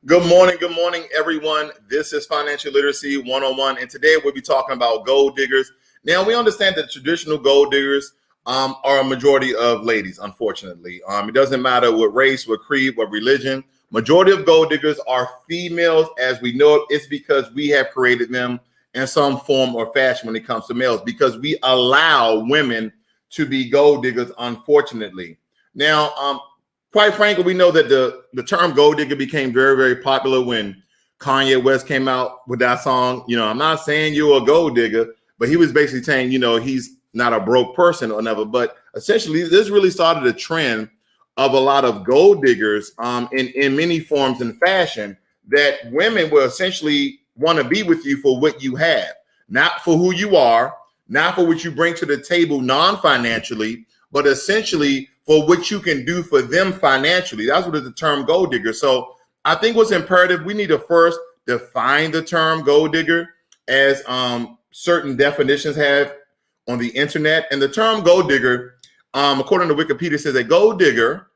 Good morning, everyone. This is Financial Literacy 101, and today we'll be talking about gold diggers. Now, we understand that traditional gold diggers are a majority of ladies, unfortunately. It doesn't matter what race, what creed, what religion. Majority of gold diggers are females as we know it. It's because we have created them in some form or fashion when it comes to males, because we allow women to be gold diggers, unfortunately. Now, quite frankly, we know that the term gold digger became very, very popular when Kanye West came out with that song. I'm not saying you're a gold digger, but he was basically saying, he's not a broke person or whatever. But essentially, this really started a trend of a lot of gold diggers in many forms and fashion, that women will essentially want to be with you for what you have, not for who you are, not for what you bring to the table non-financially, but essentially for what you can do for them financially. That's what is the term gold digger. So I think what's imperative, we need to first define the term gold digger, as certain definitions have on the internet. And the term gold digger, according to Wikipedia, says a gold digger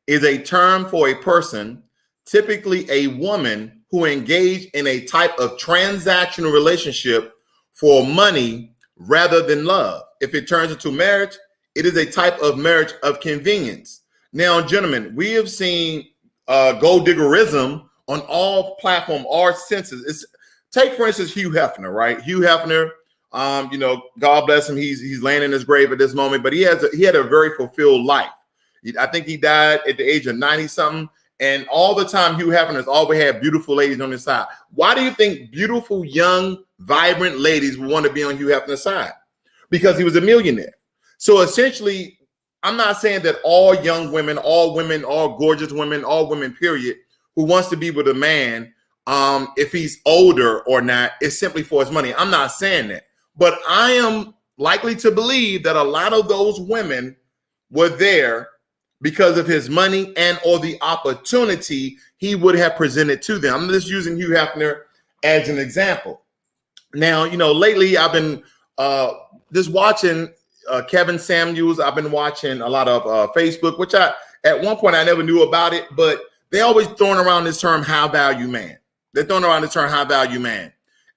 is a term for a person, typically a woman, who engaged in a type of transactional relationship for money rather than love. If it turns into marriage, it is a type of marriage of convenience. Now, gentlemen, we have seen gold diggerism on all platforms, all senses. Take, for instance, Hugh Hefner, right? Hugh Hefner, God bless him. He's laying in his grave at this moment, but he had a very fulfilled life. I think he died at the age of 90-something. And all the time, Hugh Hefner has always had beautiful ladies on his side. Why do you think beautiful, young, vibrant ladies would want to be on Hugh Hefner's side? Because he was a millionaire. So essentially, I'm not saying that all young women, all gorgeous women, all women, period, who wants to be with a man, if he's older or not, is simply for his money. I'm not saying that. But I am likely to believe that a lot of those women were there because of his money and or the opportunity he would have presented to them. I'm just using Hugh Hefner as an example. Now, lately I've been just watching Kevin Samuels. I've been watching a lot of Facebook, which at one point I never knew about it, but they always throwing around this term high value man. They're throwing around the term high value man.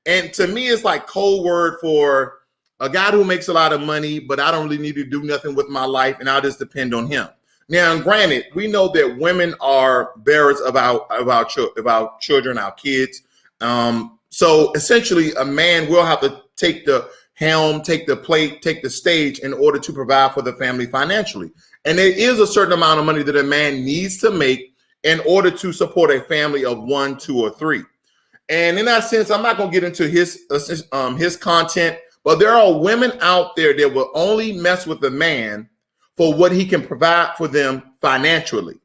And to me, it's like code word for a guy who makes a lot of money, but I don't really need to do nothing with my life, and I'll just depend on him. Now, granted, we know that women are bearers of our children, our kids. So essentially, a man will have to take the helm, take the plate, take the stage in order to provide for the family financially. And there is a certain amount of money that a man needs to make in order to support a family of 1, 2, or 3. And in that sense, I'm not going to get into his content, but there are women out there that will only mess with a man for what he can provide for them financially.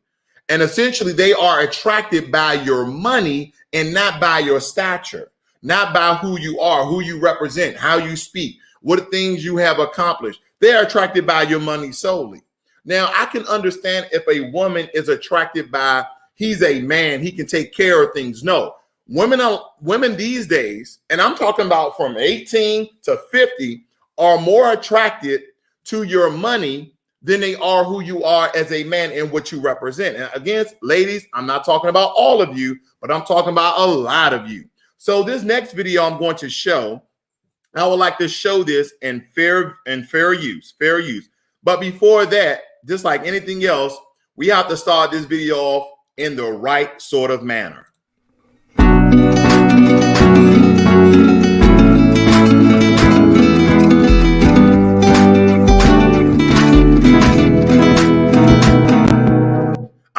And essentially, they are attracted by your money and not by your stature, not by who you are, who you represent, how you speak, what things you have accomplished. They are attracted by your money solely. Now, I can understand if a woman is attracted by, he's a man, he can take care of things. No, women these days, and I'm talking about from 18 to 50, are more attracted to your money than they are who you are as a man and what you represent. And again, ladies, I'm not talking about all of you, but I'm talking about a lot of you. So this next video I'm going to show I would like to show this in fair use. But before that, just like anything else, we have to start this video off in the right sort of manner.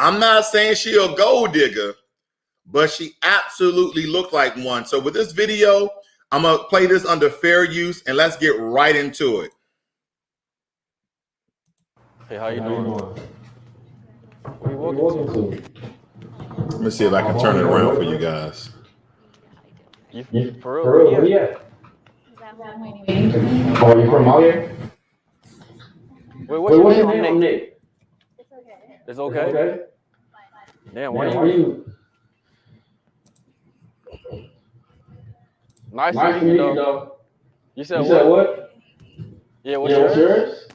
I'm not saying she a gold digger, but she absolutely looked like one. So with this video, I'm going to play this under fair use, and let's get right into it. Hey, how you doing? Where you walking to? Let me see if I can turn it around for you guys. You for real? Where you at? Oh, you from out here? Wait, what's your name? I'm Nick. It's okay? Okay. Damn, why you? Nice to meet you, though. You said what? Yeah, what's yours?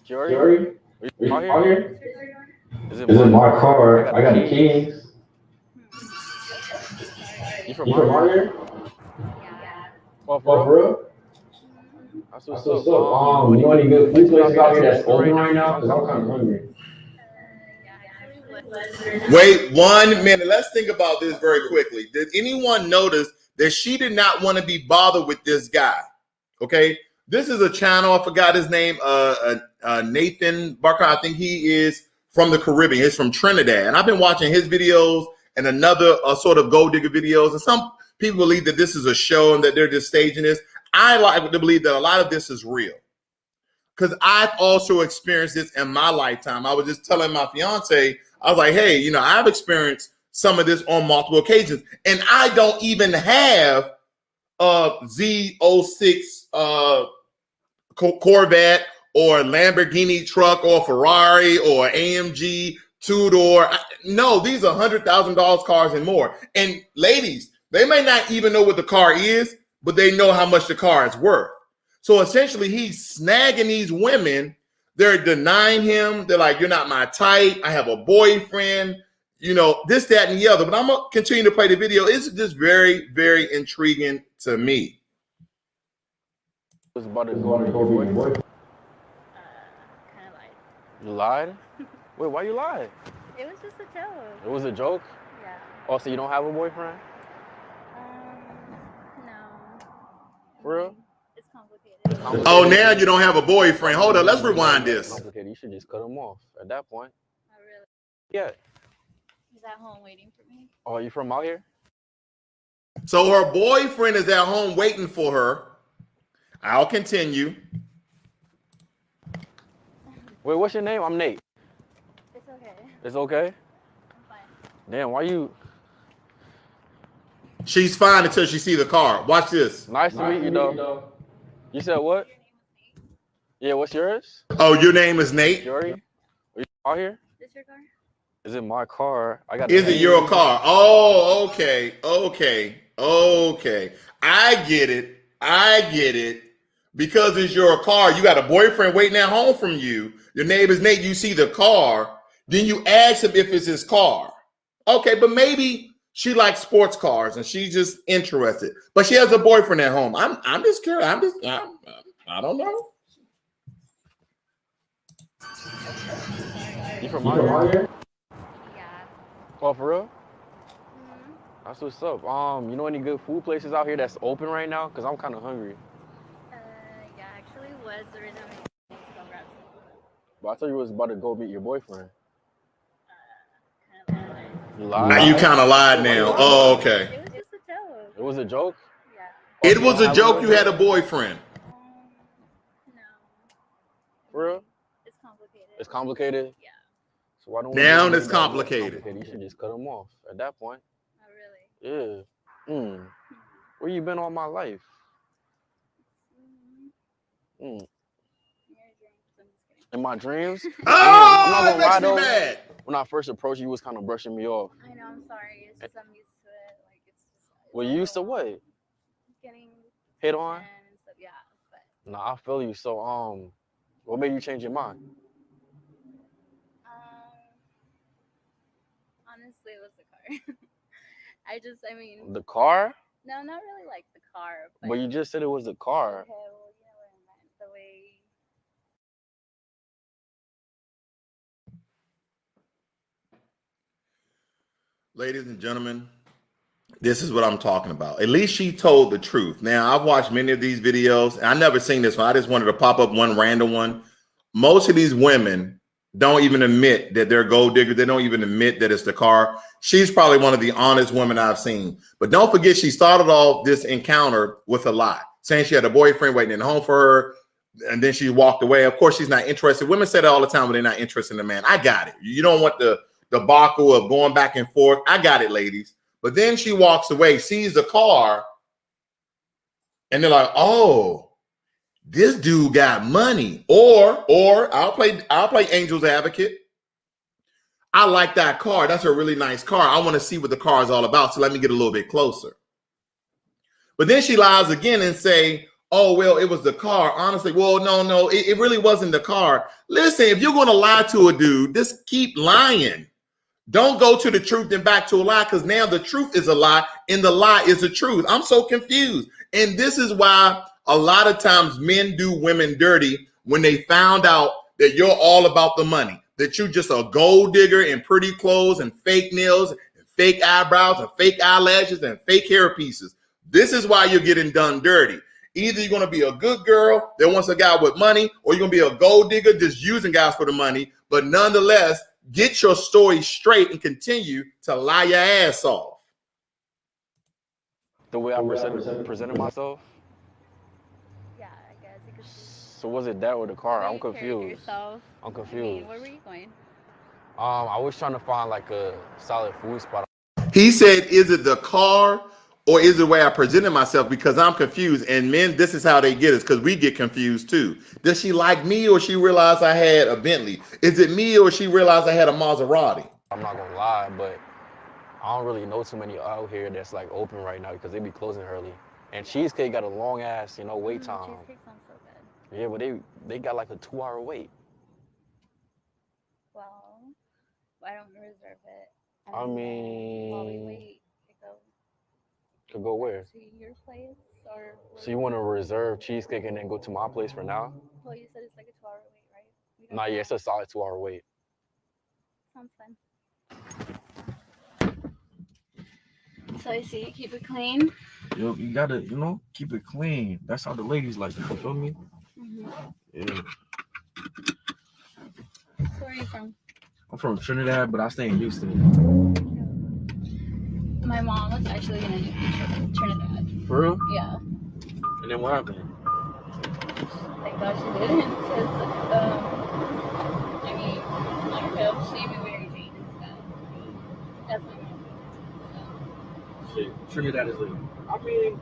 Jory? Are you out here? Is it my car? I got the keys. You from out here? Oh, For real? That's What's what's up? up. You know any good food places out here that's open right now? Because I'm kind of hungry. Wait 1 minute. Let's think about this very quickly. Did anyone notice that she did not want to be bothered with this guy? Okay. This is a channel. I forgot his name. Nathan Barker. I think he is from the Caribbean. He's from Trinidad. And I've been watching his videos and another sort of gold digger videos. And some people believe that this is a show and that they're just staging this. I like to believe that a lot of this is real, because I've also experienced this in my lifetime. I was just telling my fiance, I was like, hey, you know, I've experienced some of this on multiple occasions, and I don't even have a Z06 Corvette or Lamborghini truck or Ferrari or AMG two-door. No, these are $100,000 cars and more. And ladies, they may not even know what the car is, but they know how much the car is worth. So essentially, he's snagging these women. They're denying him. They're like, you're not my type. I have a boyfriend, you know, this, that, and the other. But I'm going to continue to play the video. It's just very, very intriguing to me. Was about to go to your boyfriend? Kind of lied. You lied? Wait, why you lied? It was just a joke. It was a joke? Yeah. Oh, so you don't have a boyfriend? No. For real? It's complicated. Oh, now you don't have a boyfriend. Hold on, let's rewind this. Complicated. You should just cut him off at that point. Not really. Yeah. He's at home waiting for me. Oh, are you from out here? So her boyfriend is at home waiting for her. I'll continue. Wait, what's your name? I'm Nate. It's okay. It's okay? I'm fine. Damn, why you? She's fine until she see the car. Watch this. Nice to meet you, though. You said what? Yeah, what's yours? Oh, your name is Nate? Jory? Are you out here? Is this your car? Is it my car? I got. Is it your car? Oh, okay. I get it. Because it's your car, you got a boyfriend waiting at home from you. Your name is Nate. You see the car. Then you ask him if it's his car. Okay, but maybe she likes sports cars and she's just interested. But she has a boyfriend at home. I'm just curious. I don't know. You from out here? Yeah. Oh, for real? Mm-hmm. That's what's up. You know any good food places out here that's open right now? Cause I'm kind of hungry. Yeah, actually was originally to go grab some food. But I thought you was about to go meet your boyfriend. Kind of lied. You lied? Now you kind of lied now. Oh, okay. It was just a joke. It was a joke? Yeah. It was a joke. You had a boyfriend. No. For real? It's complicated. It's complicated? Yeah. So why don't Now we it's complicated. You should just cut him off at that point. Not really. Yeah. Where you been all my life? Your dreams. I'm just kidding. In my dreams? Oh, I'm not that gonna lie makes me though. mad. When I first approached you, was kind of brushing me off. I know, I'm sorry. It's just I'm used to it. Like it's just. Well, you used to what? Getting Hit on? and stuff. Yeah, but Nah, I feel you. So, what made you change your mind? honestly, it was the car. I mean. The car? No, not really like the car. But you just said it was the car. Okay, well, you know what I meant. The way. Ladies and gentlemen, this is what I'm talking about. At least she told the truth. Now, I've watched many of these videos, and I never seen this one. I just wanted to pop up one random one. Most of these women don't even admit that they're gold diggers. They don't even admit that it's the car. She's probably one of the honest women I've seen. But don't forget, she started off this encounter with a lie, saying she had a boyfriend waiting in home for her, and then she walked away. Of course, she's not interested. Women say that all the time when they're not interested in a man. I got it. You don't want the debacle of going back and forth. I got it, ladies. But then she walks away, sees the car, and they're like, "Oh, this dude got money." Or I'll play angel's advocate. I like that car. That's a really nice car. I want to see what the car is all about. So let me get a little bit closer. But then she lies again and say, "Oh, well, it was the car." Honestly, well, no, it really wasn't the car. Listen, if you're going to lie to a dude, just keep lying. Don't go to the truth and back to a lie, because now the truth is a lie and the lie is the truth. I'm so confused. And this is why a lot of times men do women dirty when they found out that you're all about the money, that you're just a gold digger in pretty clothes and fake nails and fake eyebrows and fake eyelashes and fake hair pieces. This is why you're getting done dirty. Either you're going to be a good girl that wants a guy with money, or you're going to be a gold digger just using guys for the money. But nonetheless, get your story straight and continue to lie your ass off. The way I presented myself. Yeah, I guess you could. So was it that or the car? I'm confused. Yourself. I'm confused. I mean, where were you going? I was trying to find like a solid food spot. He said, "Is it the car or is it the way I presented myself?" Because I'm confused. And men, this is how they get us, because we get confused too. Does she like me, or she realized I had a Bentley? Is it me, or she realized I had a Maserati? I'm not gonna lie, but I don't really know too many out here that's like open right now, because they be closing early. And Cheesecake got a long ass, wait time. Cheesecake sounds so good. Yeah, but they got like a 2-hour wait. Well, why don't you reserve it? I mean, while we wait, could go where? to your place, or. So you want to reserve Cheesecake and then go to my place for now? Well, you said it's like a 2-hour wait, right? Nah, yeah, it's a solid 2-hour wait. Sounds fun. So I see you keep it clean. Yo, you gotta, keep it clean. That's how the ladies like it. You feel me? Mm-hmm. Yeah. So where are you from? I'm from Trinidad, but I stay in Houston. My mom was actually in Trinidad. For real? Yeah. And then what happened? Thank God she didn't, because I mean, like she be wearing jeans and stuff. That's my mom. Shit, Trinidad is like, I mean,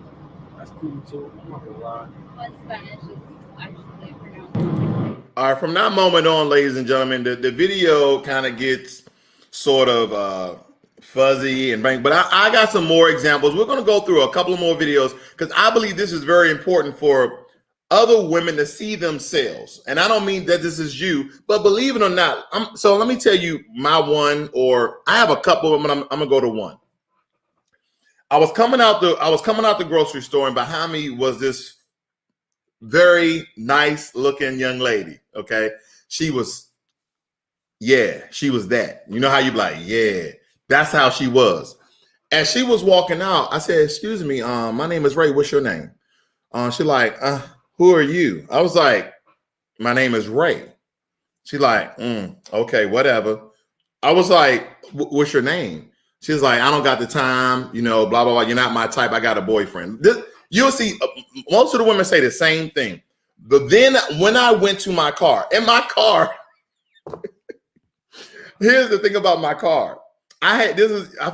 that's cool too. I'm not gonna lie. But Spanish is actually pronounced. All right, from that moment on, ladies and gentlemen, the video kind of gets sort of fuzzy and bang, but I got some more examples. We're going to go through a couple of more videos, because I believe this is very important for other women to see themselves. And I don't mean that this is you, but believe it or not, so let me tell you my one, or I have a couple of them, and I'm gonna go to one. I was coming out the grocery store, and behind me was this very nice looking young lady. Okay. She was that. You know how you be like, yeah, that's how she was. As she was walking out, I said, "Excuse me, my name is Ray. What's your name?" She like, "Who are you?" I was like, "My name is Ray." She like, "Okay, whatever." I was like, "What's your name?" She's like, "I don't got the time, blah, blah, blah. You're not my type. I got a boyfriend." You'll see most of the women say the same thing. But then when I went to my car, here's the thing about my car. I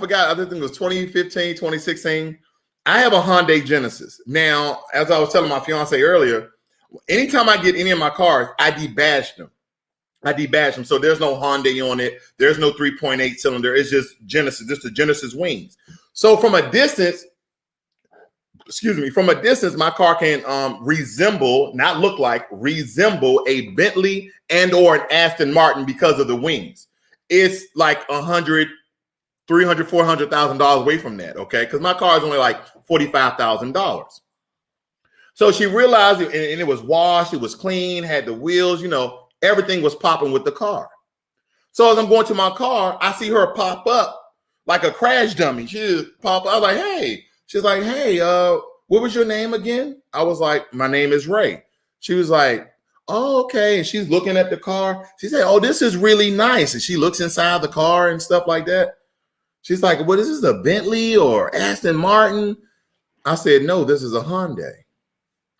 forgot, I think it was 2015, 2016. I have a Hyundai Genesis. Now, as I was telling my fiance earlier, anytime I get any of my cars, I debadge them. So there's no Hyundai on it. There's no 3.8 cylinder. It's just Genesis, just the Genesis wings. So from a distance, my car can resemble a Bentley and or an Aston Martin because of the wings. It's like 100 $300,000, $400,000 away from that, okay? Because my car is only like $45,000. So she realized it, and it was washed, it was clean, had the wheels, you know, everything was popping with the car. So as I'm going to my car, I see her pop up like a crash dummy. She just pop up. I was like, hey. She's like, hey, what was your name again? I was like, my name is Ray. She was like, oh, okay. And she's looking at the car. She said, oh, this is really nice. And she looks inside the car and stuff like that. She's like, what is this, a Bentley or Aston Martin? I said, no, this is a Hyundai.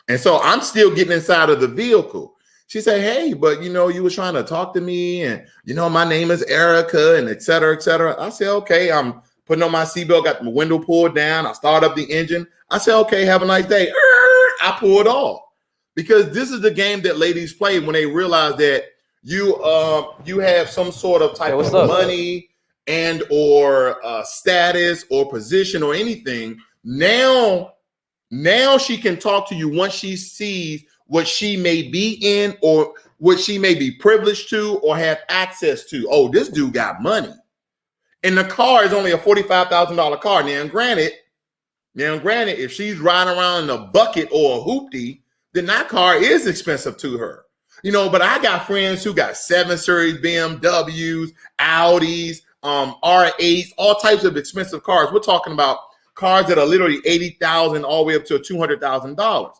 And so I'm still getting inside of the vehicle. She said, hey, but you know, you were trying to talk to me and you know, my name is Erica and et cetera, et cetera. I said, okay, I'm putting on my seatbelt, got my window pulled down. I start up the engine. I said, okay, have a nice day. I pulled off because this is the game that ladies play when they realize that you have some sort of type of money and or status or position or anything. Now she can talk to you once she sees what she may be in or what she may be privileged to or have access to. Oh, this dude got money. And the car is only a $45,000 car. Now, granted, if she's riding around in a bucket or a hoopty, then that car is expensive to her. You know, but I got friends who got 7 Series BMWs, Audis, R8s, all types of expensive cars. We're talking about cars that are literally $80,000 all the way up to $200,000.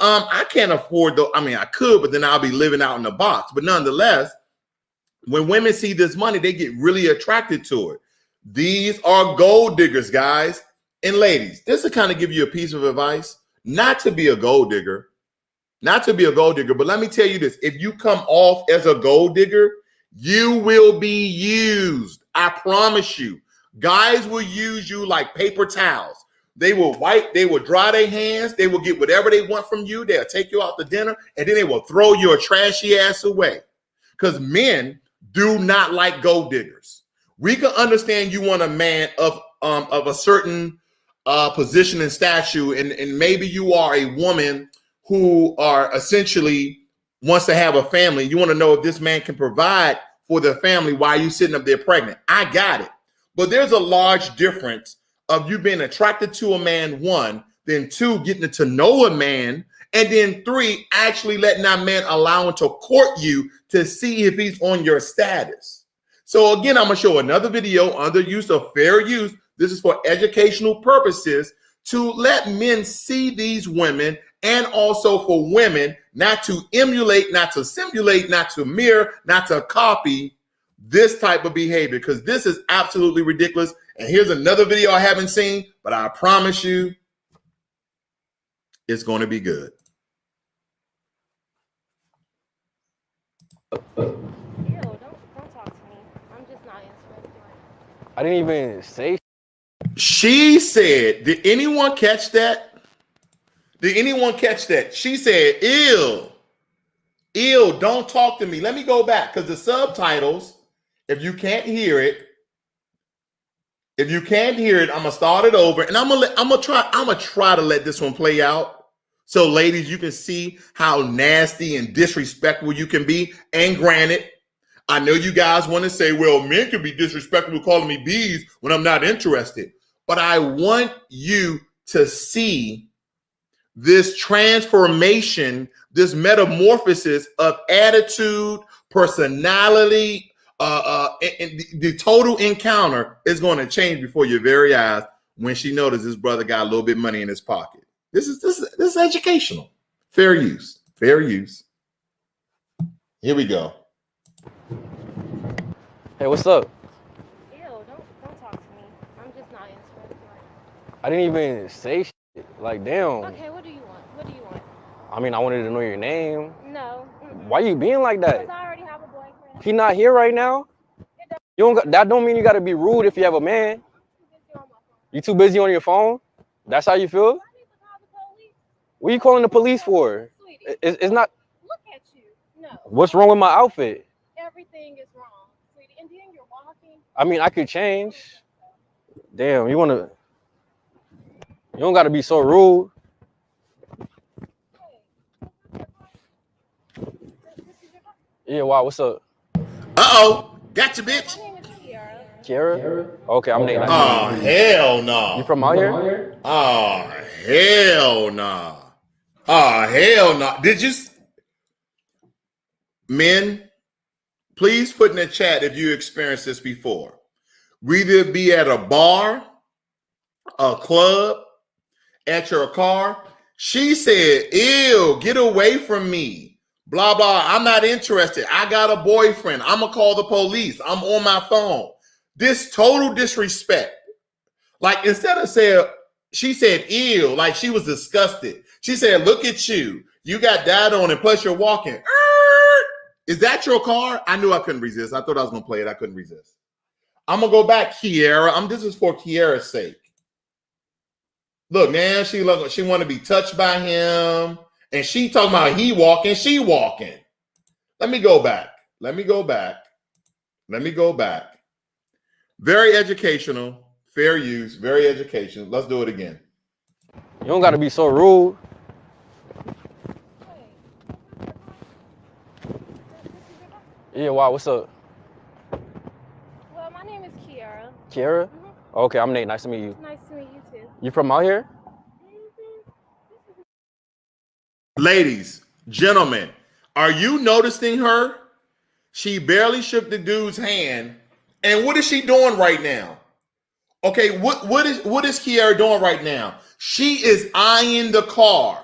I can't afford those. I mean, I could, but then I'll be living out in the box. But nonetheless, when women see this money, they get really attracted to it. These are gold diggers, guys and ladies. This will kind of give you a piece of advice, not to be a gold digger, but let me tell you this. If you come off as a gold digger, you will be used. I promise you. Guys will use you like paper towels. They will dry their hands. They will get whatever they want from you. They'll take you out to dinner, and then they will throw your trashy ass away. Because men do not like gold diggers. We can understand you want a man of a certain position and stature, and maybe you are a woman who are essentially wants to have a family. You want to know if this man can provide for their family while you sitting up there pregnant. I got it. But there's a large difference of you being attracted to a man, 1, then 2, getting to know a man, and then 3, actually letting that man allow him to court you to see if he's on your status. So again, I'm going to show another video under use of fair use. This is for educational purposes to let men see these women and also for women not to emulate, not to simulate, not to mirror, not to copy this type of behavior, because this is absolutely ridiculous. And here's another video I haven't seen, but I promise you it's going to be good. Ew, don't talk to me. I'm just not interested. I didn't even say. She said, did anyone catch that? Did anyone catch that? She said, ew, don't talk to me. Let me go back, because the subtitles, if you can't hear it, I'm gonna start it over, and I'm gonna try to let this one play out. So, ladies, you can see how nasty and disrespectful you can be. And granted, I know you guys want to say, well, men can be disrespectful calling me bees when I'm not interested. But I want you to see this transformation, this metamorphosis of attitude, personality, and the total encounter is going to change before your very eyes when she notices this brother got a little bit of money in his pocket. This is educational. Fair use. Here we go. Hey, what's up? Ew, don't talk to me. I'm just not interested. I didn't even say shit. Like, damn. Okay, what do you want? I mean, I wanted to know your name. No. Why you being like that? Because I already have a boyfriend. He not here right now? That don't mean you gotta be rude if you have a man. You too busy on your phone? That's how you feel? I need to call the police. What are you calling the police for? Sweetie, It's not. look at you. No. What's wrong with my outfit? Everything is wrong, sweetie. And then you're walking. I mean, I could change. Damn, you don't gotta be so rude. Yeah, wow, what's up? Uh-oh. Gotcha, bitch. My name is Kiara. Kiara? Okay, I'm Nate. Nice Oh, to meet you. hell no. You from out here? Oh, hell no. Oh, hell no. Did you, men, please put in the chat if you experienced this before. We either be at a bar, a club, at your car. She said, ew, get away from me. Blah, blah. I'm not interested. I got a boyfriend. I'm going to call the police. I'm on my phone. This total disrespect. Like, instead of saying, she said, ew, like she was disgusted. She said, look at you. You got that on, and plus you're walking. Is that your car? I knew I couldn't resist. I thought I was going to play it. I couldn't resist. I'm going to go back, Kiara. This is for Kiara's sake. Look, man, she want to be touched by him. And she talking about he walking, she walking. Let me go back. Very educational, fair use, very educational. Let's do it again. You don't got to be so rude. Yeah, wow, what's up? Well, my name is Kiara. Kiara? Okay, I'm Nate. Nice to meet you. Nice to meet you too. You from out here? Ladies, gentlemen, are you noticing her? She barely shook the dude's hand. And what is she doing right now? Okay, what is Kiara doing right now? She is eyeing the car.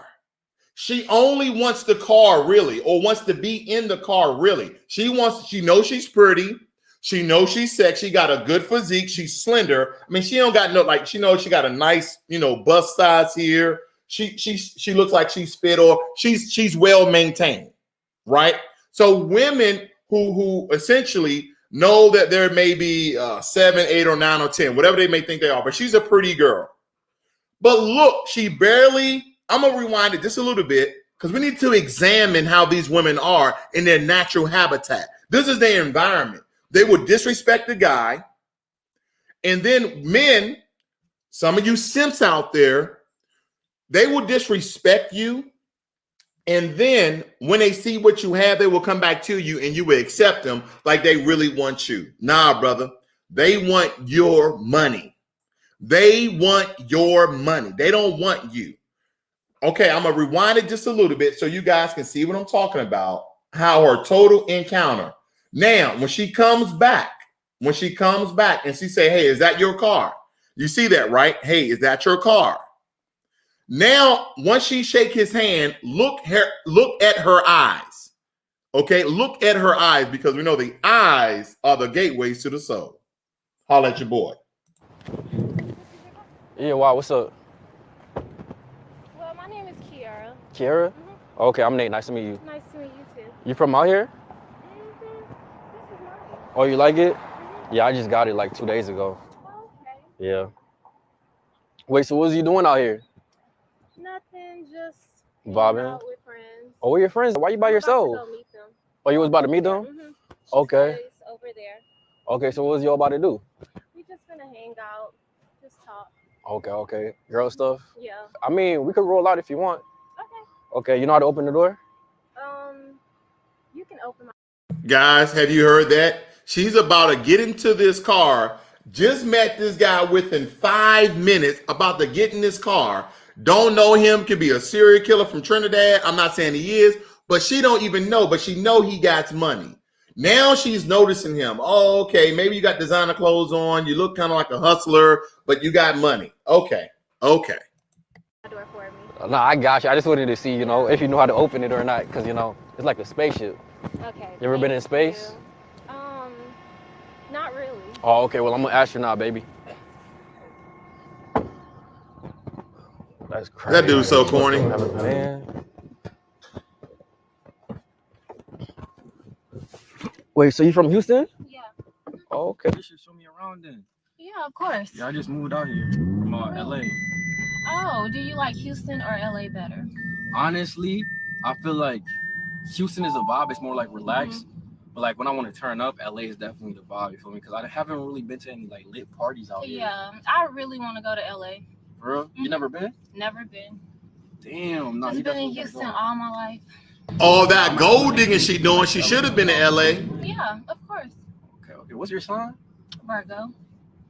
She only wants the car, really, or wants to be in the car, really. She knows she's pretty. She knows she's sexy, got a good physique. She's slender. I mean, she don't got no, like, she knows she got a nice, bust size here. She looks like she's fit, or she's well maintained, right? So women who essentially know that there may be 7, 8, or 9, or 10, whatever they may think they are, but she's a pretty girl. But look, I'm gonna rewind it just a little bit because we need to examine how these women are in their natural habitat. This is their environment. They would disrespect the guy, and then men, some of you simps out there, they will disrespect you. And then when they see what you have, they will come back to you and you will accept them like they really want you. Nah, brother. They want your money. They want your money. They don't want you. Okay, I'm going to rewind it just a little bit so you guys can see what I'm talking about. How her total encounter. Now, when she comes back and she say, hey, is that your car? You see that, right? Hey, is that your car? Now, once she shake his hand, look at her eyes. Okay, look at her eyes, because we know the eyes are the gateways to the soul. Holla at your boy. Yeah, wow, what's up? Well, my name is Kiara. Kiara? Okay, I'm Nate. Nice to meet you. Nice to meet you too. You from out here? This is nice. Oh, you like it? Yeah, I just got it like 2 days ago. Oh, okay. Yeah. Wait, so what was you doing out here? Nothing, just Bobbing? out with friends. Oh, where your friends? Why you by I'm yourself? about to go meet them. Oh, you was about to meet them? Mm-hmm. Okay. Over there. Okay, so what was you all about to do? We just gonna hang out, just talk. Okay. Girl stuff? Yeah. I mean, we could roll out if you want. Okay. Okay, you know how to open the door? You can open my. Guys, have you heard that? She's about to get into this car. Just met this guy within 5 minutes, about to get in this car. Don't know him, could be a serial killer from Trinidad. I'm not saying he is, but she don't even know, but she know he got money. Now she's noticing him. Oh, okay, maybe you got designer clothes on. You look kind of like a hustler, but you got money. Okay. Door for me. No, I got you. I just wanted to see, if you know how to open it or not, because, it's like a spaceship. Okay. You ever been in space? Not really. Oh, okay. Well, I'm an astronaut, baby. That's crazy. That dude's so corny. Man. Wait, so you from Houston? Yeah. Oh, okay. You should show me around then. Yeah, of course. Yeah, I just moved out here from LA. Oh, do you like Houston or LA better? Honestly, I feel like Houston is a vibe. It's more like relaxed. Mm-hmm. But like when I want to turn up, LA is definitely the vibe. You feel me? Because I haven't really been to any like lit parties out here. Yeah, I really want to go to LA. For real? You never been? Never been. Damn. No, Just you been in definitely Houston gotta all my life. All that gold digging she doing, she should have been in LA. Yeah, of course. go. Okay. What's your sign? Virgo.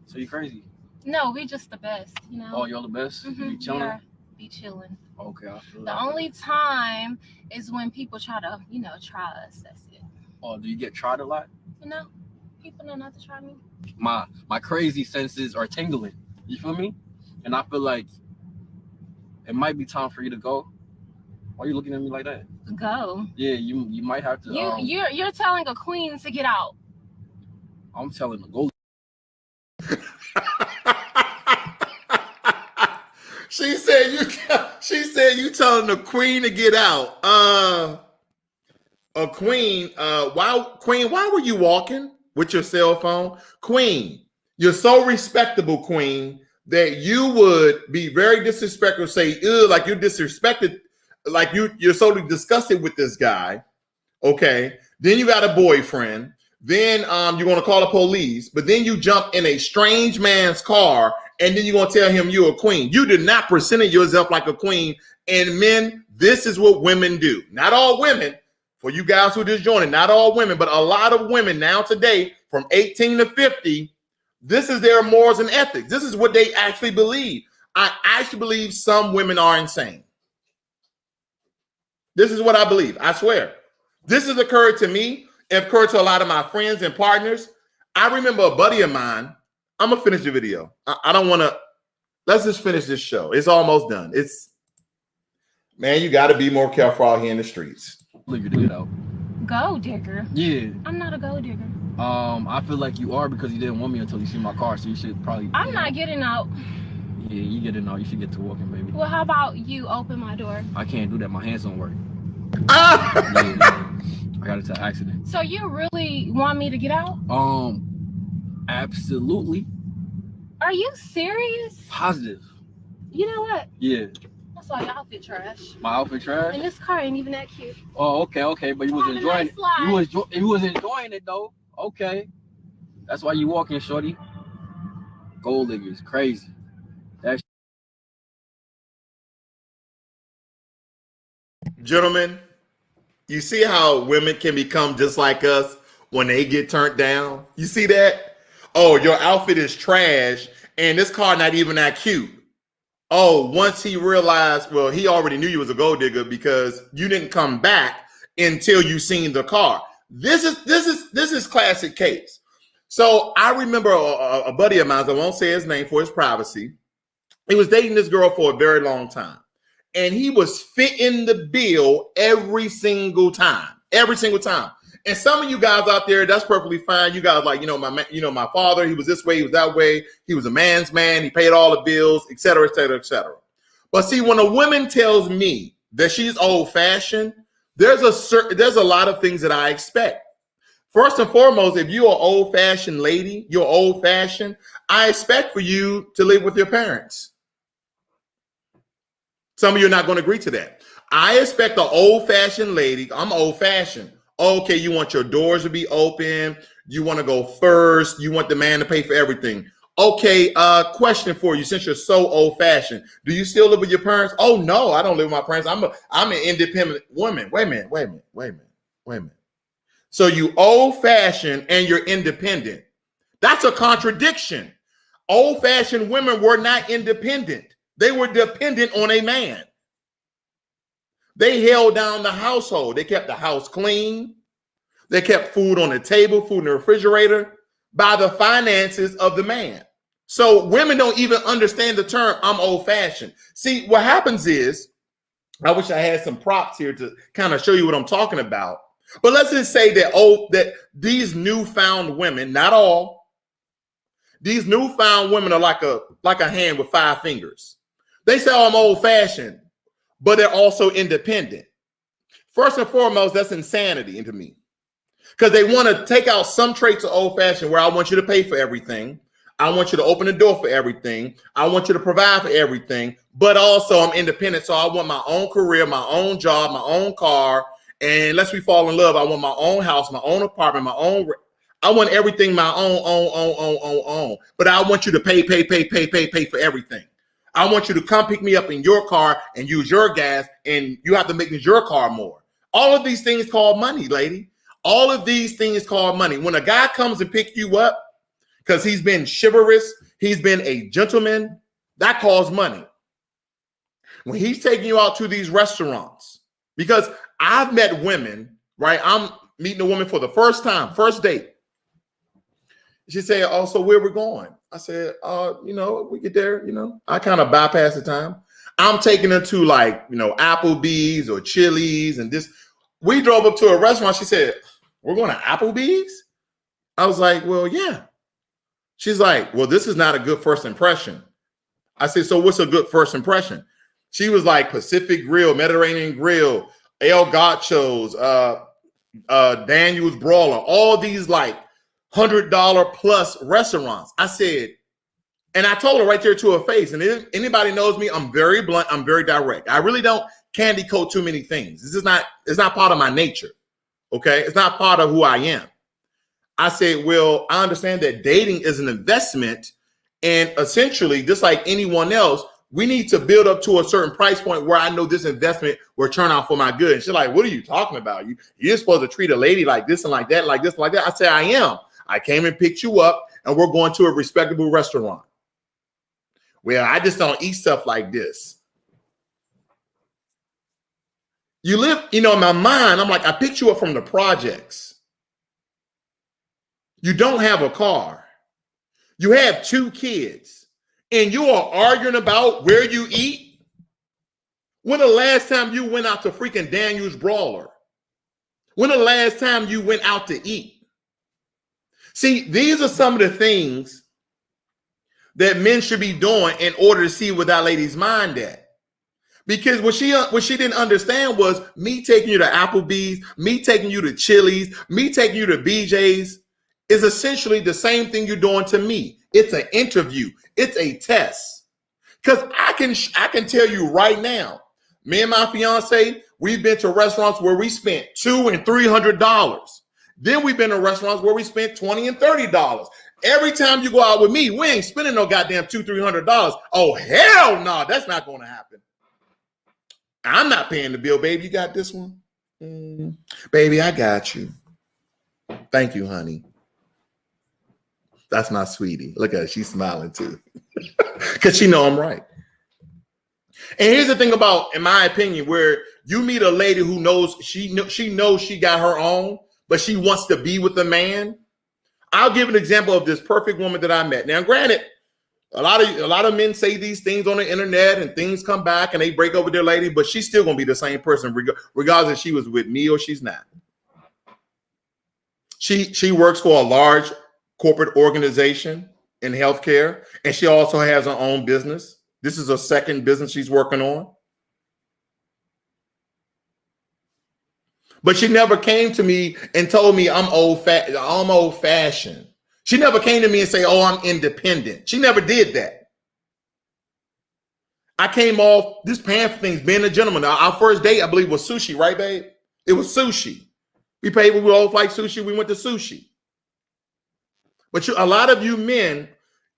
So you crazy? No, we just the best, you know. Oh, y'all the best? Mhm, You chilling? yeah, be chilling. Okay, I feel The only time is when people try to, you know, try us. That's it. Oh, do you get tried a lot? You know, people know not to try me. My crazy senses are tingling. You feel me? And I feel like it might be time for you to go. Why are you looking at me like that? Go. Yeah, you might have to. You're telling a queen to get out. I'm telling the go. She said you telling the queen to get out. A queen, why were you walking with your cell phone? Queen, you're so respectable, queen, that you would be very disrespectful, say, ew, like you're disrespected, like you're so disgusted with this guy. Okay. Then you got a boyfriend. Then you're going to call the police, but then you jump in a strange man's car and then you're going to tell him you're a queen. You did not present yourself like a queen. And men, this is what women do. Not all women, for you guys who just joined, not all women, but a lot of women now today from 18 to 50, this is their morals and ethics. This is what they actually believe. I actually believe some women are insane. This is what I believe. I swear. This has occurred to me. It occurred to a lot of my friends and partners. I remember a buddy of mine. I'm going to finish the video. I don't want to. Let's just finish this show. It's almost done. Man, you got to be more careful out here in the streets. Look at it out. Gold digger. Yeah. I'm not a gold digger. I feel like you are because you didn't want me until you see my car, so you should probably. I'm not getting out. Yeah, you getting out. You should get to walking, baby. Well, how about you open my door? I can't do that. My hands don't work. Ah! Yeah. I got into an accident. So you really want me to get out? Absolutely. Are you serious? Positive. You know what? Yeah. That's why your outfit trash. My outfit trash? And this car ain't even that cute. Oh, okay. But you was enjoying it. You was enjoying it though. Okay. That's why you walking, shorty. Gold diggers, crazy. Gentlemen, you see how women can become just like us when they get turned down? You see that? Oh, your outfit is trash and this car not even that cute. Oh, once he realized, well, he already knew you was a gold digger because you didn't come back until you seen the car. This is classic case. So I remember a buddy of mine, I won't say his name for his privacy. He was dating this girl for a very long time. And he was fitting the bill every single time. And some of you guys out there, that's perfectly fine. You guys like, my father, he was this way, he was that way. He was a man's man. He paid all the bills, et cetera, et cetera, et cetera. But see, when a woman tells me that she's old fashioned, there's a lot of things that I expect. First and foremost, if you're an old fashioned lady, you're old fashioned, I expect for you to live with your parents. Some of you are not going to agree to that. I expect an old-fashioned lady. I'm old-fashioned. Okay, you want your doors to be open. You want to go first. You want the man to pay for everything. Okay, question for you. Since you're so old-fashioned, do you still live with your parents? Oh, no, I don't live with my parents. I'm an independent woman. Wait a minute. So you old-fashioned and you're independent. That's a contradiction. Old-fashioned women were not independent. They were dependent on a man. They held down the household. They kept the house clean. They kept food on the table, food in the refrigerator by the finances of the man. So women don't even understand the term, I'm old fashioned. See, what happens is, I wish I had some props here to kind of show you what I'm talking about. But let's just say that these newfound women, not all, these newfound women are like a hand with 5 fingers. They say, oh, I'm old fashioned, but they're also independent. First and foremost, that's insanity to me. Because they want to take out some traits of old fashioned where I want you to pay for everything. I want you to open the door for everything. I want you to provide for everything. But also I'm independent. So I want my own career, my own job, my own car. And unless we fall in love, I want my own house, my own apartment, I want everything my own. But I want you to pay for everything. I want you to come pick me up in your car and use your gas, and you have to make your car more. All of these things called money, lady. All of these things called money. When a guy comes and pick you up, because he's been chivalrous, he's been a gentleman. That costs money. When he's taking you out to these restaurants, because I've met women, right? I'm meeting a woman for the first time, first date. She said, "Oh, so where we're going?" I said, we get there, I kind of bypass the time. I'm taking her to like, Applebee's or Chili's and this. We drove up to a restaurant. She said, "We're going to Applebee's?" I was like, "Well, yeah." She's like, "Well, this is not a good first impression." I said, "So what's a good first impression?" She was like Pacific Grill, Mediterranean Grill, El Gachos, Daniel's Brawler, all these like $100 plus restaurants. I said, and I told her right there to her face, and if anybody knows me, I'm very blunt, I'm very direct. I really don't candy coat too many things. It's not part of my nature. Okay. It's not part of who I am. I said, well, I understand that dating is an investment, and essentially, just like anyone else, we need to build up to a certain price point where I know this investment will turn out for my good. And she's like, "What are you talking about? You're supposed to treat a lady like this and like that, like this and like that." I said, "I am. I came and picked you up, and we're going to a respectable restaurant. Well, I just don't eat stuff like this." You live, in my mind, I'm like, I picked you up from the projects. You don't have a car. You have 2 kids. And you are arguing about where you eat? When the last time you went out to freaking Daniel's Brawler? When the last time you went out to eat? See, these are some of the things that men should be doing in order to see where that lady's mind at. Because what she didn't understand was me taking you to Applebee's, me taking you to Chili's, me taking you to BJ's is essentially the same thing you're doing to me. It's an interview. It's a test. Because I can tell you right now, me and my fiance, we've been to restaurants where we spent $200 and $300. Then we've been to restaurants where we spent $20 and $30. Every time you go out with me, we ain't spending no goddamn $200-300. Oh, hell no, that's not going to happen. I'm not paying the bill, baby. You got this one? Baby, I got you. Thank you, honey. That's my sweetie. Look at her. She's smiling too. Because she know I'm right. And here's the thing about, in my opinion, where you meet a lady who knows she knows she got her own, but she wants to be with a man. I'll give an example of this perfect woman that I met. Now, granted, a lot of men say these things on the internet and things come back and they break up with their lady, but she's still going to be the same person regardless if she was with me or she's not. She works for a large corporate organization in healthcare, and she also has her own business. This is her second business she's working on. But she never came to me and told me I'm old-fashioned. She never came to me and say, "Oh, I'm independent." She never did that. I came off this paying for things, being a gentleman. Our first date, I believe, was sushi, right, babe? It was sushi. We paid when we all like sushi. We went to sushi. But a lot of you men,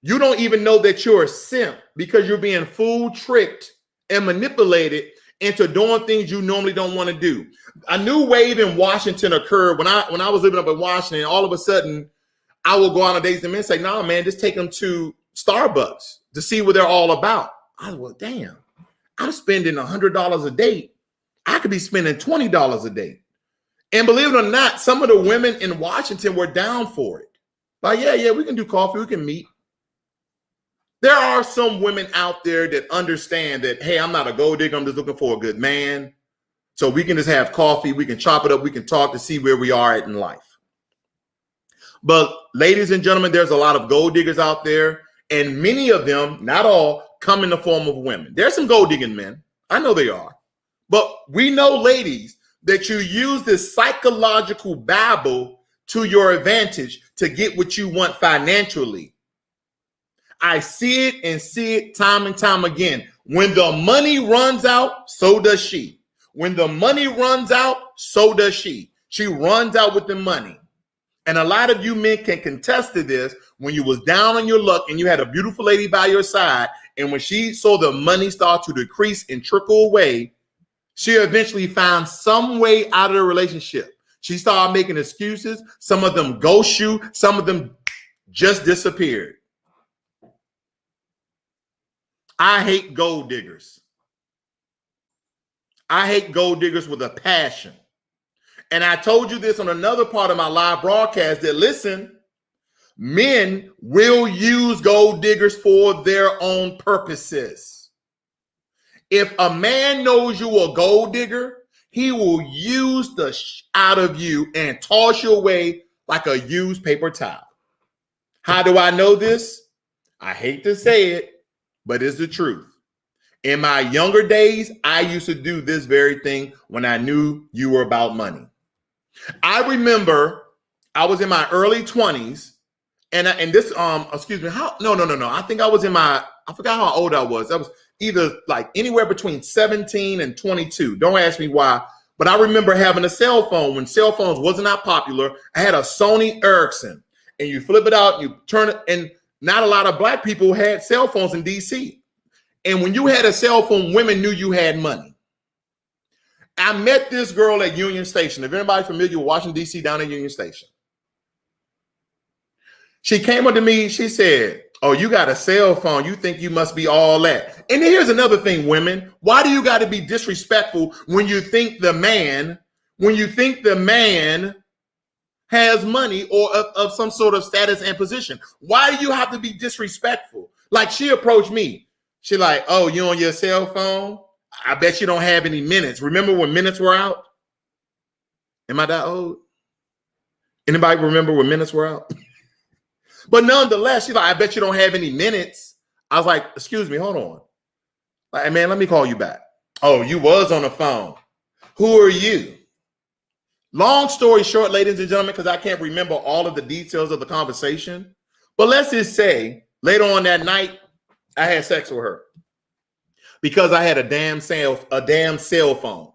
you don't even know that you're a simp because you're being fooled, tricked, and manipulated into doing things you normally don't want to do. A new wave in Washington occurred when I was living up in Washington. All of a sudden, I will go on a date with them and say, "No, man, just take them to Starbucks to see what they're all about." I was, well, damn, I'm spending $100 a date. I could be spending $20 a date. And believe it or not, some of the women in Washington were down for it. Like, yeah, we can do coffee. We can meet. There are some women out there that understand that, hey, I'm not a gold digger. I'm just looking for a good man. So we can just have coffee. We can chop it up. We can talk to see where we are at in life. But ladies and gentlemen, there's a lot of gold diggers out there. And many of them, not all, come in the form of women. There's some gold digging men. I know they are. But we know, ladies, that you use this psychological babble to your advantage to get what you want financially. I see it time and time again. When the money runs out, so does she. When the money runs out, so does she. She runs out with the money. And a lot of you men can contest to this. When you was down on your luck and you had a beautiful lady by your side, and when she saw the money start to decrease and trickle away, she eventually found some way out of the relationship. She started making excuses. Some of them ghost you. Some of them just disappeared. I hate gold diggers. I hate gold diggers with a passion. And I told you this on another part of my live broadcast that, listen, men will use gold diggers for their own purposes. If a man knows you a gold digger, he will use the out of you and toss you away like a used paper towel. How do I know this? I hate to say it, but it's the truth. In my younger days, I used to do this very thing when I knew you were about money. I remember I was in my early 20s, and this excuse me, no. I think I was I forgot how old I was. I was either like anywhere between 17 and 22. Don't ask me why, but I remember having a cell phone when cell phones wasn't that popular. I had a Sony Ericsson, and you flip it out, you turn it, and not a lot of black people had cell phones in DC. And when you had a cell phone, women knew you had money. I met this girl at Union Station. If anybody familiar with Washington, D.C., down at Union Station. She came up to me. She said, oh, you got a cell phone. You think you must be all that. And here's another thing, women. Why do you got to be disrespectful when you think the man has money or of some sort of status and position? Why do you have to be disrespectful? Like, she approached me. She like, oh, you on your cell phone? I bet you don't have any minutes. Remember when minutes were out? Am I that old? Anybody remember when minutes were out? But nonetheless, she's like, I bet you don't have any minutes. I was like, excuse me, hold on. Like, man, let me call you back. Oh, you was on the phone. Who are you? Long story short, ladies and gentlemen, because I can't remember all of the details of the conversation. But let's just say later on that night, I had sex with her because I had a damn cell phone.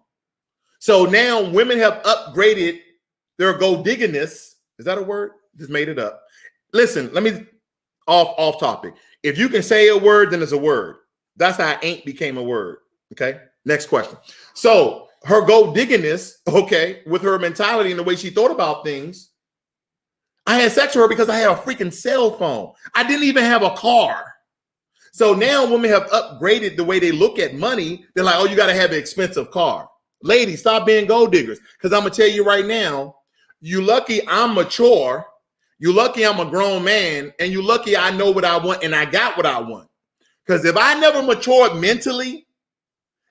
So now women have upgraded their gold diggerness. Is that a word? Just made it up. Listen, let me off topic. If you can say a word, then it's a word. That's how ain't became a word. Okay. Next question. So her gold diggerness, okay, with her mentality and the way she thought about things, I had sex with her because I had a freaking cell phone. I didn't even have a car. So now women have upgraded the way they look at money. They're like, oh, you got to have an expensive car. Ladies, stop being gold diggers. Because I'm going to tell you right now, you lucky I'm mature. You lucky I'm a grown man. And you lucky I know what I want and I got what I want. Because if I never matured mentally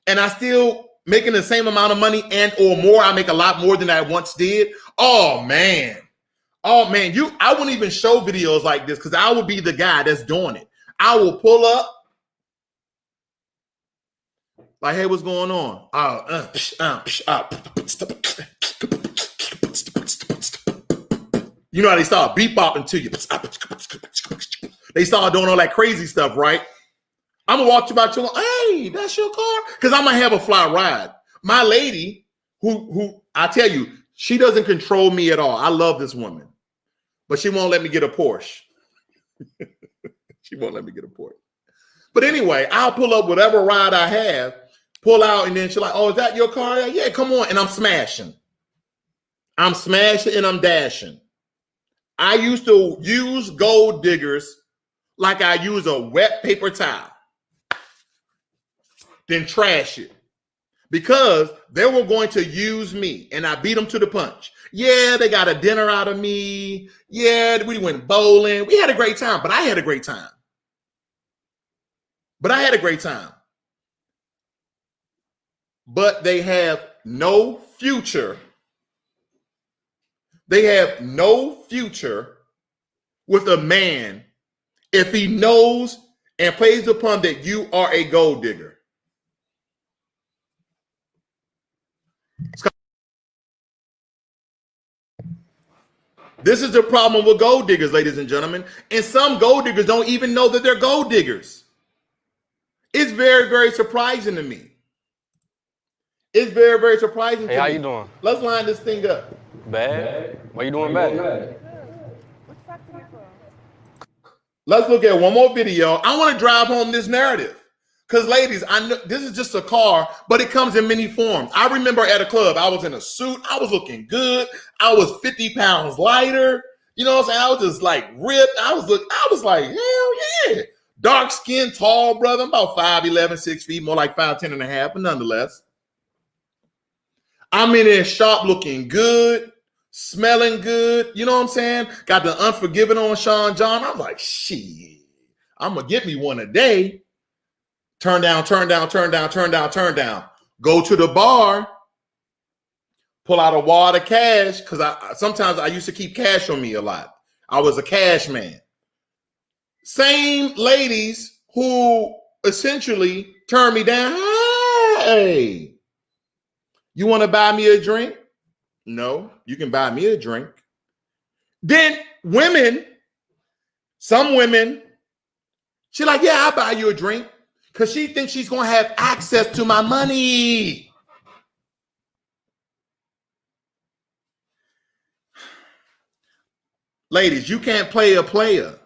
and I still making the same amount of money and or more, I make a lot more than I once did. Oh, man. I wouldn't even show videos like this because I would be the guy that's doing it. I will pull up like, hey, what's going on? You know how they start beep-bopping to you. They start doing all that crazy stuff, right? I'm going to walk you by to, hey, that's your car? Because I'm going to have a fly ride. My lady, who I tell you, she doesn't control me at all. I love this woman. But she won't let me get a Porsche. She won't let me get a Porsche. But anyway, I'll pull up whatever ride I have, pull out, and then she's like, oh, is that your car? Yeah, come on. And I'm smashing. I'm smashing and I'm dashing. I used to use gold diggers like I use a wet paper towel. Then trash it. Because they were going to use me, and I beat them to the punch. Yeah, they got a dinner out of me. Yeah, we went bowling. We had a great time, but I had a great time. But they have no future. They have no future with a man if he knows and plays upon that you are a gold digger. This is the problem with gold diggers, ladies and gentlemen. And some gold diggers don't even know that they're gold diggers. It's very, very surprising to me. It's very, very surprising to me. Hey, how you doing? Let's line this thing up. Bad? Why you doing bad? Let's look at one more video. I want to drive home this narrative. Because, ladies, I know this is just a car, but it comes in many forms. I remember at a club, I was in a suit. I was looking good. I was 50 pounds lighter. You know what I'm saying? I was just like ripped. I was like, hell yeah. Dark skin, tall brother. I'm about 5'11", 6 feet, more like 5'10" and a half, but nonetheless. I'm in there sharp, looking good, smelling good. You know what I'm saying? Got the Unforgiven on Sean John. I'm like, shit, I'm going to get me one a day. Turn down, turn down, turn down, turn down, turn down. Go to the bar, pull out a wad of cash, because sometimes I used to keep cash on me a lot. I was a cash man. Same ladies who essentially turned me down. Hey, you want to buy me a drink? No, you can buy me a drink. Then women, some women, she's like, yeah, I'll buy you a drink, because she thinks she's going to have access to my money. Ladies, you can't play a player.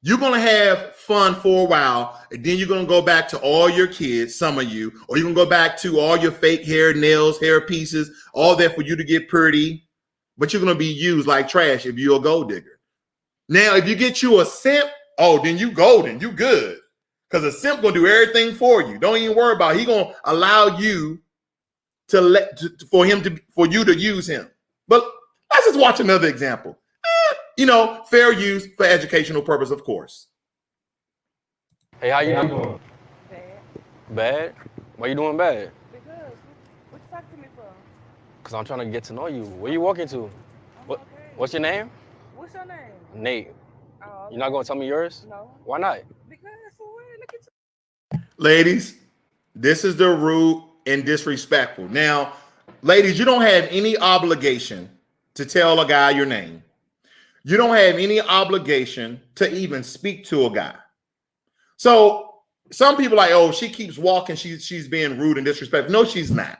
You're going to have fun for a while, and then you're going to go back to all your kids, some of you, or you're going to go back to all your fake hair, nails, hair pieces, all that for you to get pretty, but you're going to be used like trash if you're a gold digger. Now, if you get you a simp, oh, then you golden, you good, because a simp going to do everything for you. Don't even worry about it. He going to allow you for you to use him. But let's just watch another example. Fair use for educational purpose, of course. Hey, how you doing? Bad. Bad? Why you doing bad? Because what you talking to me for? Because I'm trying to get to know you. Where you walking to? Okay. What's your name? What's your name? Nate. Oh, You're not going to tell me yours? No. Why not? Because for what? Look at you. Ladies, this is the rude and disrespectful. Now, ladies, you don't have any obligation to tell a guy your name. You don't have any obligation to even speak to a guy. So some people are like, oh, she keeps walking. She's being rude and disrespectful. No, she's not.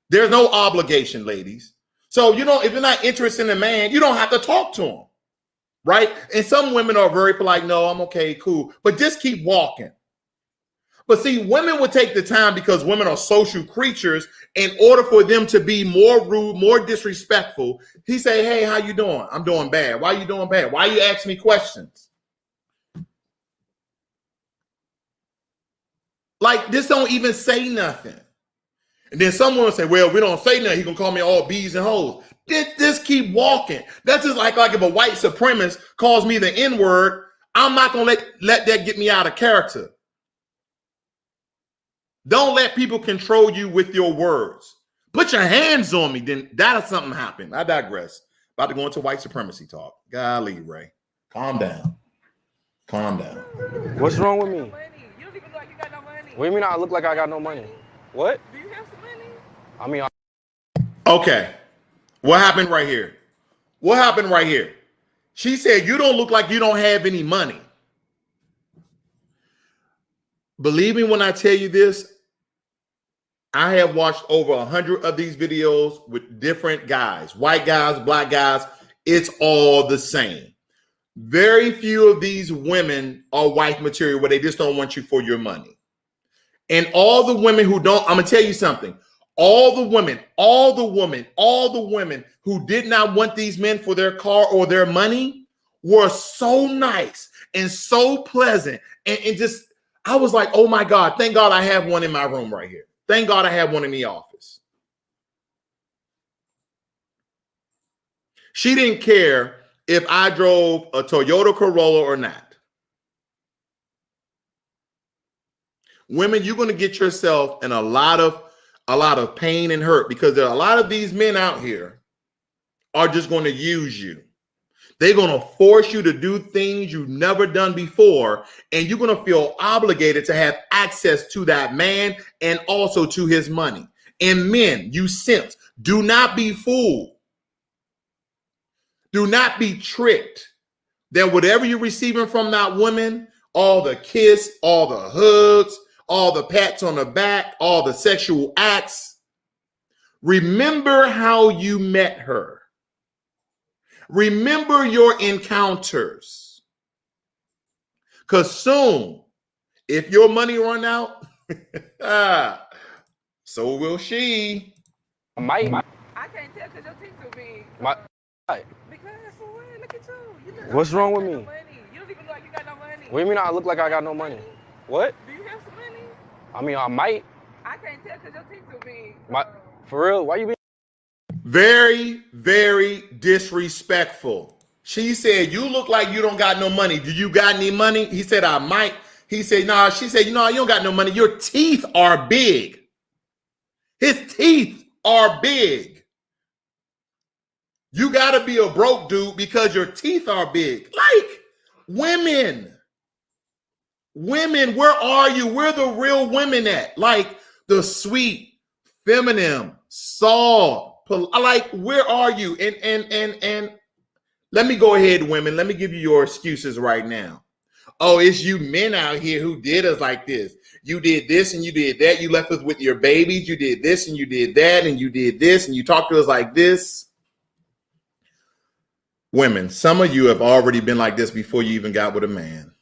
There's no obligation, ladies. So, if you're not interested in a man, you don't have to talk to him, right? And some women are very polite. No, I'm okay, cool. But just keep walking. But see, women would take the time, because women are social creatures. In order for them to be more rude, more disrespectful, he say, hey, how you doing? I'm doing bad. Why you doing bad? Why you asking me questions? Like, this don't even say nothing. And then someone say, well, we don't say nothing. He gonna call me all B's and hoes. Just keep walking. That's just like if a white supremacist calls me the N-word, I'm not gonna let that get me out of character. Don't let people control you with your words. Put your hands on me, then that'll something happen. I digress. About to go into white supremacy talk. Golly, Ray. Calm down. Calm down. What's wrong with me? You don't even look like you got no money. What do you mean I look like I got no money? What? Do you have some money? I mean, Okay. What happened right here? What happened right here? She said, you don't look like you don't have any money. Believe me when I tell you this, I have watched over 100 of these videos with different guys, white guys, black guys. It's all the same. Very few of these women are wife material where they just don't want you for your money. And all the women who don't, I'm going to tell you something. All the women who did not want these men for their car or their money were so nice and so pleasant. And just, I was like, oh my God, thank God I have one in my room right here. Thank God I have one in the office. She didn't care if I drove a Toyota Corolla or not. Women, you're going to get yourself in a lot of pain and hurt, because there are a lot of these men out here are just going to use you. They're going to force you to do things you've never done before, and you're going to feel obligated to have access to that man and also to his money. And men, you simps, do not be fooled. Do not be tricked that whatever you're receiving from that woman, all the kiss, all the hugs, all the pats on the back, all the sexual acts, remember how you met her. Remember your encounters. Because soon, if your money run out, so will she. I might. I can't tell because your teeth too big. Because for what? Look at you. You look What's like wrong you with got me? no money. You don't even look like you got no money. What do you mean I look like You I got have no some money? What? Do you have some money? I mean, I might. I can't tell because your teeth too big. My, for real? Why you being? Very, very disrespectful. She said, you look like you don't got no money. Do you got any money? He said, I might. He said, nah. She said, you know, you don't got no money. Your teeth are big. His teeth are big. You got to be a broke dude because your teeth are big. Like, women, where are you? Where the real women at? Like, the sweet, feminine, soft, like, where are you? And let me go ahead, women. Let me give you your excuses right now. Oh, it's you men out here who did us like this. You did this and you did that. You left us with your babies. You did this and you did that and you did this and you talked to us like this. Women, some of you have already been like this before you even got with a man.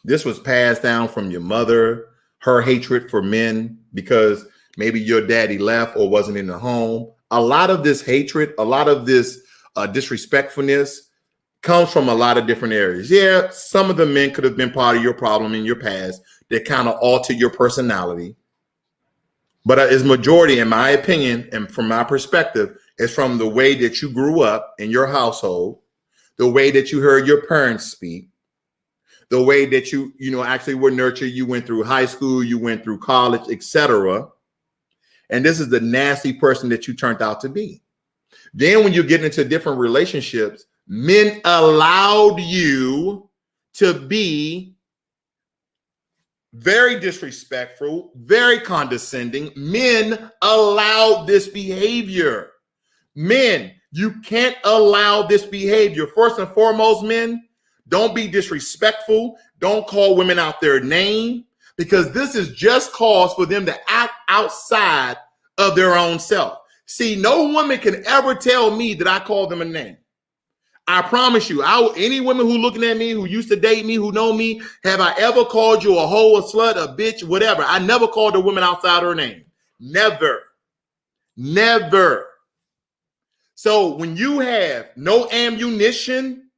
This was passed down from your mother, her hatred for men because maybe your daddy left or wasn't in the home. A lot of this hatred, a lot of this disrespectfulness comes from a lot of different areas. Yeah, some of the men could have been part of your problem in your past that kind of altered your personality. But its majority, in my opinion, and from my perspective, is from the way that you grew up in your household, the way that you heard your parents speak, the way that you actually were nurtured. You went through high school, you went through college, etc. And this is the nasty person that you turned out to be. Then when you get into different relationships, men allowed you to be very disrespectful, very condescending. Men allowed this behavior. Men, you can't allow this behavior. First and foremost, men, don't be disrespectful. Don't call women out their name, because this is just cause for them to act outside of their own self. See, no woman can ever tell me that I call them a name. I promise you, any women who looking at me, who used to date me, who know me, have I ever called you a hoe, a slut, a bitch, whatever? I never called a woman outside her name. Never. Never. So when you have no ammunition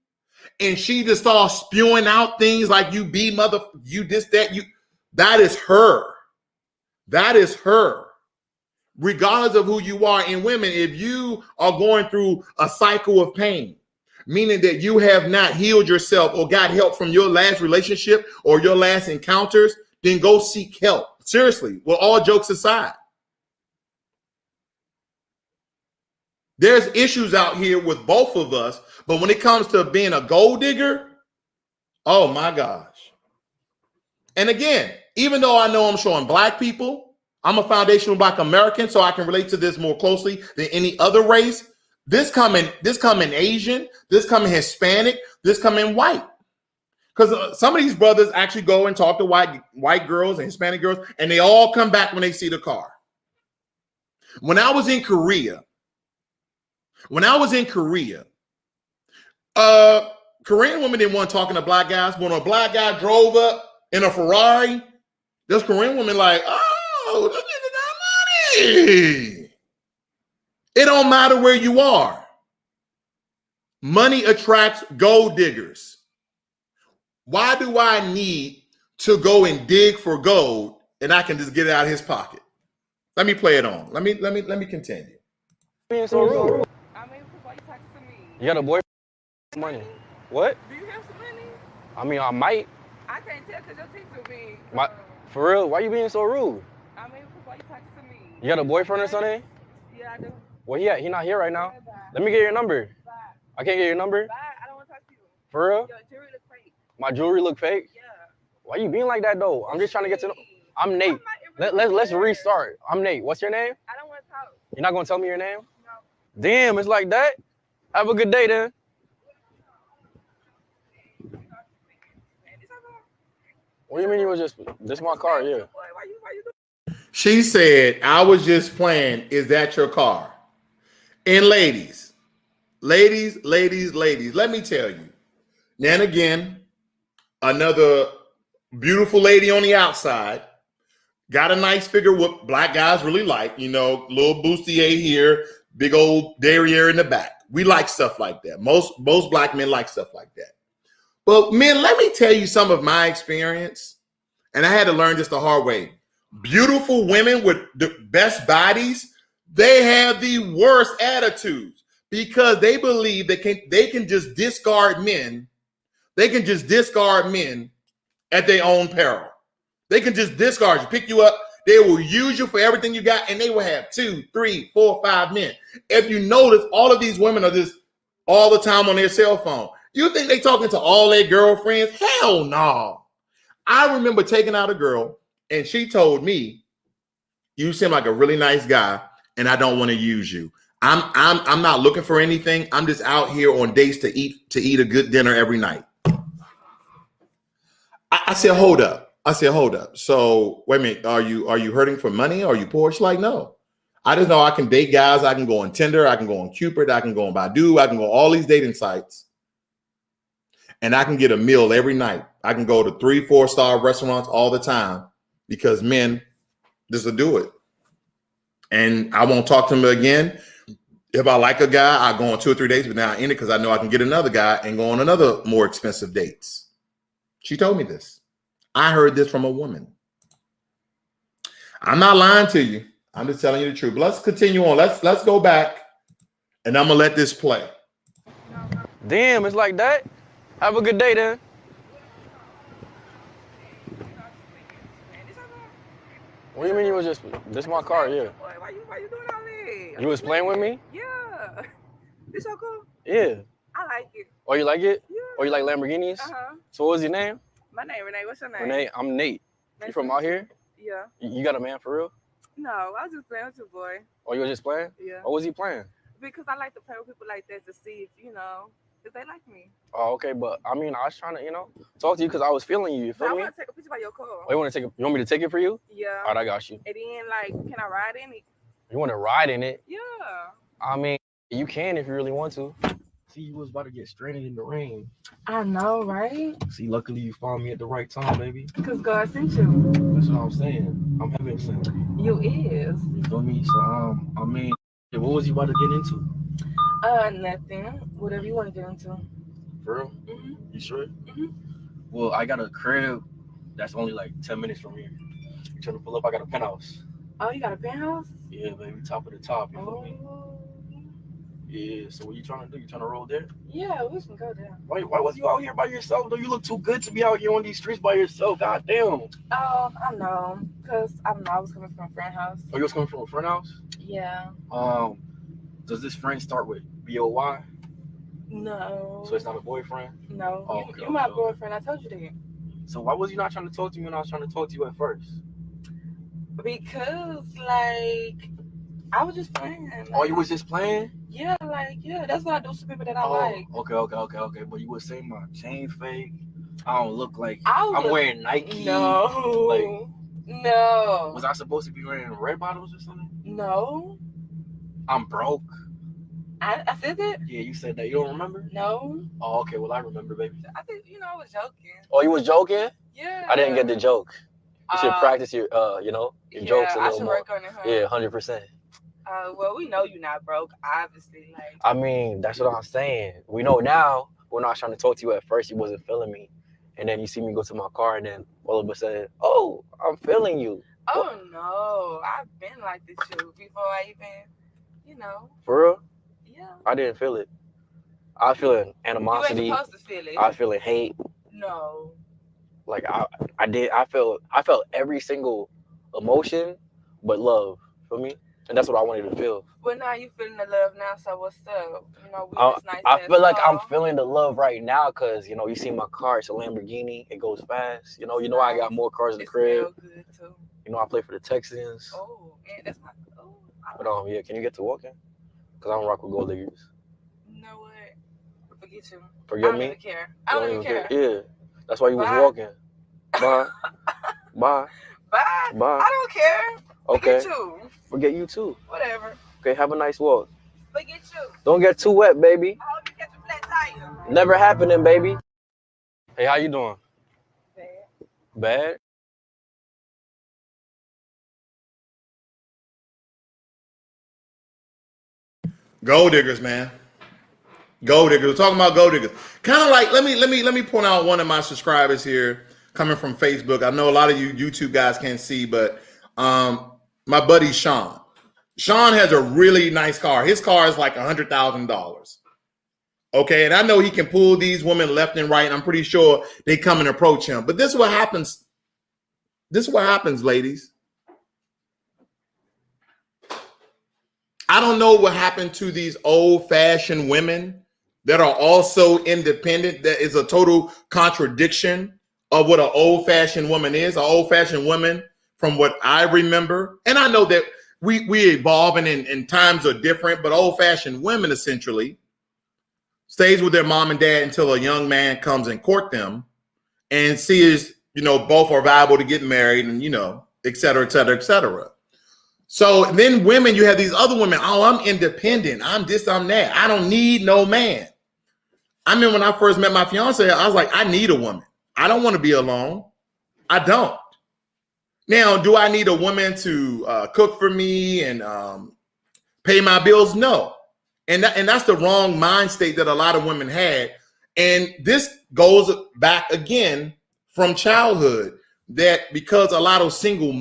and she just starts spewing out things like you be mother, you this, that, that is her. That is her. Regardless of who you are. And women, if you are going through a cycle of pain, meaning that you have not healed yourself or got help from your last relationship or your last encounters, then go seek help. Seriously, well, all jokes aside. There's issues out here with both of us, but when it comes to being a gold digger, oh my gosh. And again, even though I know I'm showing black people, I'm a foundational black American, so I can relate to this more closely than any other race. This coming Asian, this coming Hispanic, this coming white. Because some of these brothers actually go and talk to white girls and Hispanic girls, and they all come back when they see the car. When I was in Korea, Korean women didn't want talking to black guys. When a black guy drove up in a Ferrari, those Korean women like, oh, this nigga got money. It don't matter where you are. Money attracts gold diggers. Why do I need to go and dig for gold and I can just get it out of his pocket? Let me play it on. Let me continue. Being so rude. I mean, why you talking to me? You got a boyfriend? Money. What? Do you have some money? I mean, I might. I can't tell because your teeth too big. For real? Why you being so rude? I mean, why you talking to me? You got a boyfriend or something? Yeah, I do. Where he at? He not here right now. Bye. Let me get your number. Bye. I can't get your number? Bye. I don't want to talk to you. For real? Your jewelry look fake. My jewelry look fake? Yeah. Why you being like that though? I'm just trying to get to know. I'm Nate. Let's restart. I'm Nate. What's your name? I don't want to talk. You're not gonna tell me your name? No. Damn, it's like that. Have a good day then. What do you mean you was just this my car? Yeah. Why you doing? She said, I was just playing. Is that your car? And ladies, let me tell you. Then again, another beautiful lady on the outside, got a nice figure, what black guys really like, little bustier here, big old derriere in the back. We like stuff like that. Most black men like stuff like that. But men, let me tell you some of my experience. And I had to learn this the hard way. Beautiful women with the best bodies, they have the worst attitudes because they believe they can just discard men. They can just discard men at their own peril. They can just discard you, pick you up. They will use you for everything you got, and they will have 2, 3, 4, 5 men. If you notice, all of these women are just all the time on their cell phone. You think they talking to all their girlfriends? Hell no. I remember taking out a girl, and she told me, "You seem like a really nice guy, and I don't want to use you. I'm not looking for anything. I'm just out here on dates to eat a good dinner every night." I said, hold up. So wait a minute, are you hurting for money? Are you poor? She's like, no. I just know I can date guys. I can go on Tinder. I can go on Cupid. I can go on Baidu. I can go all these dating sites. And I can get a meal every night. I can go to 3, 4-star restaurants all the time because men just will do it. And I won't talk to them again. If I like a guy, I go on 2 or 3 dates, but now I end it because I know I can get another guy and go on another more expensive dates. She told me this. I heard this from a woman. I'm not lying to you. I'm just telling you the truth. But let's continue on. Let's go back, and I'm gonna let this play. Damn, it's like that. Have a good day then. What do you mean you was just? This is my car, yeah. Why you doing all that? You was playing with me? Yeah. This so cool? Yeah. I like it. Oh, you like it? Yeah. Oh, you like Lamborghinis? So what was your name? My name Renee. What's your name? Renee. I'm Nate. Nice You from to out meet here? Yeah. You got a man for real? No, I was just playing with your boy. Oh, you was just playing? Yeah. What was he playing? Because I like to play with people like that to see if they like me. Oh, okay, but I mean, I was trying to, talk to you because I was feeling you. You So I feel me? want to take a picture by your car. Oh, you want me to take it for you? Yeah. All right, I got you. And then, can I ride in it? You want to ride in it? Yeah. I mean, you can if you really want to. See, you was about to get stranded in the rain. I know, right? See, luckily you found me at the right time, baby. Because God sent you. That's what I'm saying. I'm heaven sent. You is. You feel me? So, I mean, what was you about to get into? Nothing. Whatever you want to get into. For real? Mm-hmm. You sure? Mm-hmm. Well, I got a crib that's only like 10 minutes from here. You trying to pull up? I got a penthouse. Oh, you got a penthouse? Yeah, baby. Top of the top. You feel me? Yeah. So what you trying to do? You trying to roll there? Yeah, we can go there. Why was you out here by yourself? Though you look too good to be out here on these streets by yourself. God damn. Oh, I know. Because, I don't know, I was coming from a friend house. Oh, you was coming from a friend house? Yeah. Does this friend start with B-O-Y? No. So it's not a boyfriend? No. Oh, you okay, my okay. boyfriend. I told you that. So why was you not trying to talk to me when I was trying to talk to you at first? Because, I was just playing. Oh, you was just playing? Yeah, that's what I do to people that I like. Okay. But you was saying my chain fake. I don't look like I'm wearing Nike. No. No. Was I supposed to be wearing red bottoms or something? No. I'm broke. I said that? Yeah, you said that. You don't remember? No. Oh, okay. Well, I remember, baby. I think, I was joking. Oh, you was joking? Yeah. I didn't get the joke. You should practice your, your jokes a little more. I should work on it, huh? Yeah, 100%. Well, we know you're not broke, obviously. I mean, that's what I'm saying. We know now. When I was trying to talk to you at first, you wasn't feeling me. And then you see me go to my car, and then all of a sudden, oh, I'm feeling you. Oh, no. I've been like this too before I even, For real? Yeah. I didn't feel it. I feel animosity. You ain't supposed to feel it. I feel hate. No. Like I felt every single emotion, but love for me, and that's what I wanted to feel. Well, now you feeling the love now, so what's up? Nice I feel like I'm feeling the love right now, cause you see my car. It's a Lamborghini. It goes fast. I got more cars in the crib. Good too. I play for the Texans. Oh, and that's my. Oh. But yeah, can you get to walking? Cause I don't rock with gold diggers. You know what? Forget you. Forget me? Me? I don't even care. I don't even care. Yeah, that's why you was walking. Bye. Bye. Bye. Bye. I don't care. Okay. Forget you. Forget you too. Whatever. Okay, have a nice walk. Forget you. Don't get too wet, baby. I hope you catch a flat tire. Never happening, baby. Hey, how you doing? Bad. Bad? Gold diggers, man. Gold diggers. We're talking about gold diggers. Kind of like, let me point out one of my subscribers here coming from Facebook. I know a lot of you YouTube guys can't see, but my buddy Sean. Sean has a really nice car. His car is like $100,000. Okay, and I know he can pull these women left and right, and I'm pretty sure they come and approach him. But this is what happens. This is what happens, ladies. I don't know what happened to these old-fashioned women that are also independent. That is a total contradiction of what an old-fashioned woman is. An old-fashioned woman, from what I remember, and I know that we evolving and times are different, but old-fashioned women essentially stays with their mom and dad until a young man comes and court them and sees, both are viable to get married and, et cetera, et cetera, et cetera. So then women, you have these other women. Oh, I'm independent. I'm this, I'm that. I don't need no man. I mean, when I first met my fiance, I was like, I need a woman. I don't want to be alone. I don't. Now, do I need a woman to cook for me and pay my bills? No. And that's the wrong mind state that a lot of women had. And this goes back again from childhood, that because a lot of single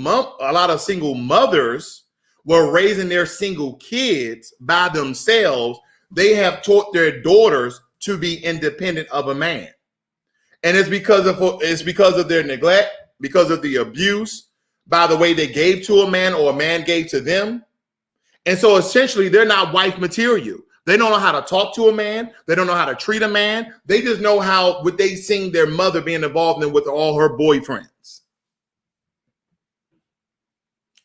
mothers were raising their single kids by themselves, they have taught their daughters to be independent of a man. And it's because of their neglect, because of the abuse, by the way they gave to a man or a man gave to them. And so essentially they're not wife material. They don't know how to talk to a man. They don't know how to treat a man. They just know what they seen their mother being involved in with all her boyfriends.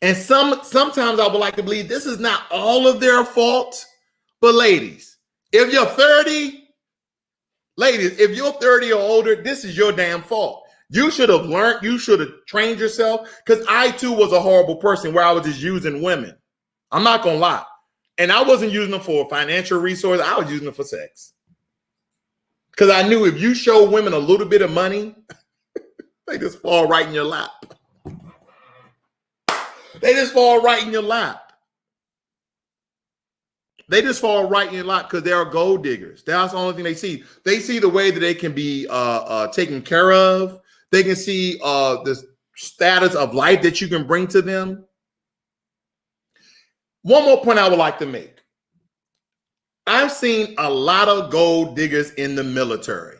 And sometimes I would like to believe this is not all of their fault. But ladies, if you're 30, if you're 30 or older, this is your damn fault. You should have learned. You should have trained yourself. Because I too was a horrible person where I was just using women. I'm not going to lie. And I wasn't using them for financial resources. I was using them for sex. Because I knew if you show women a little bit of money, they just fall right in your lap. They just fall right in your lap. They just fall right in your lap because they are gold diggers. That's the only thing they see. They see the way that they can be taken care of. They can see the status of life that you can bring to them. One more point I would like to make. I've seen a lot of gold diggers in the military.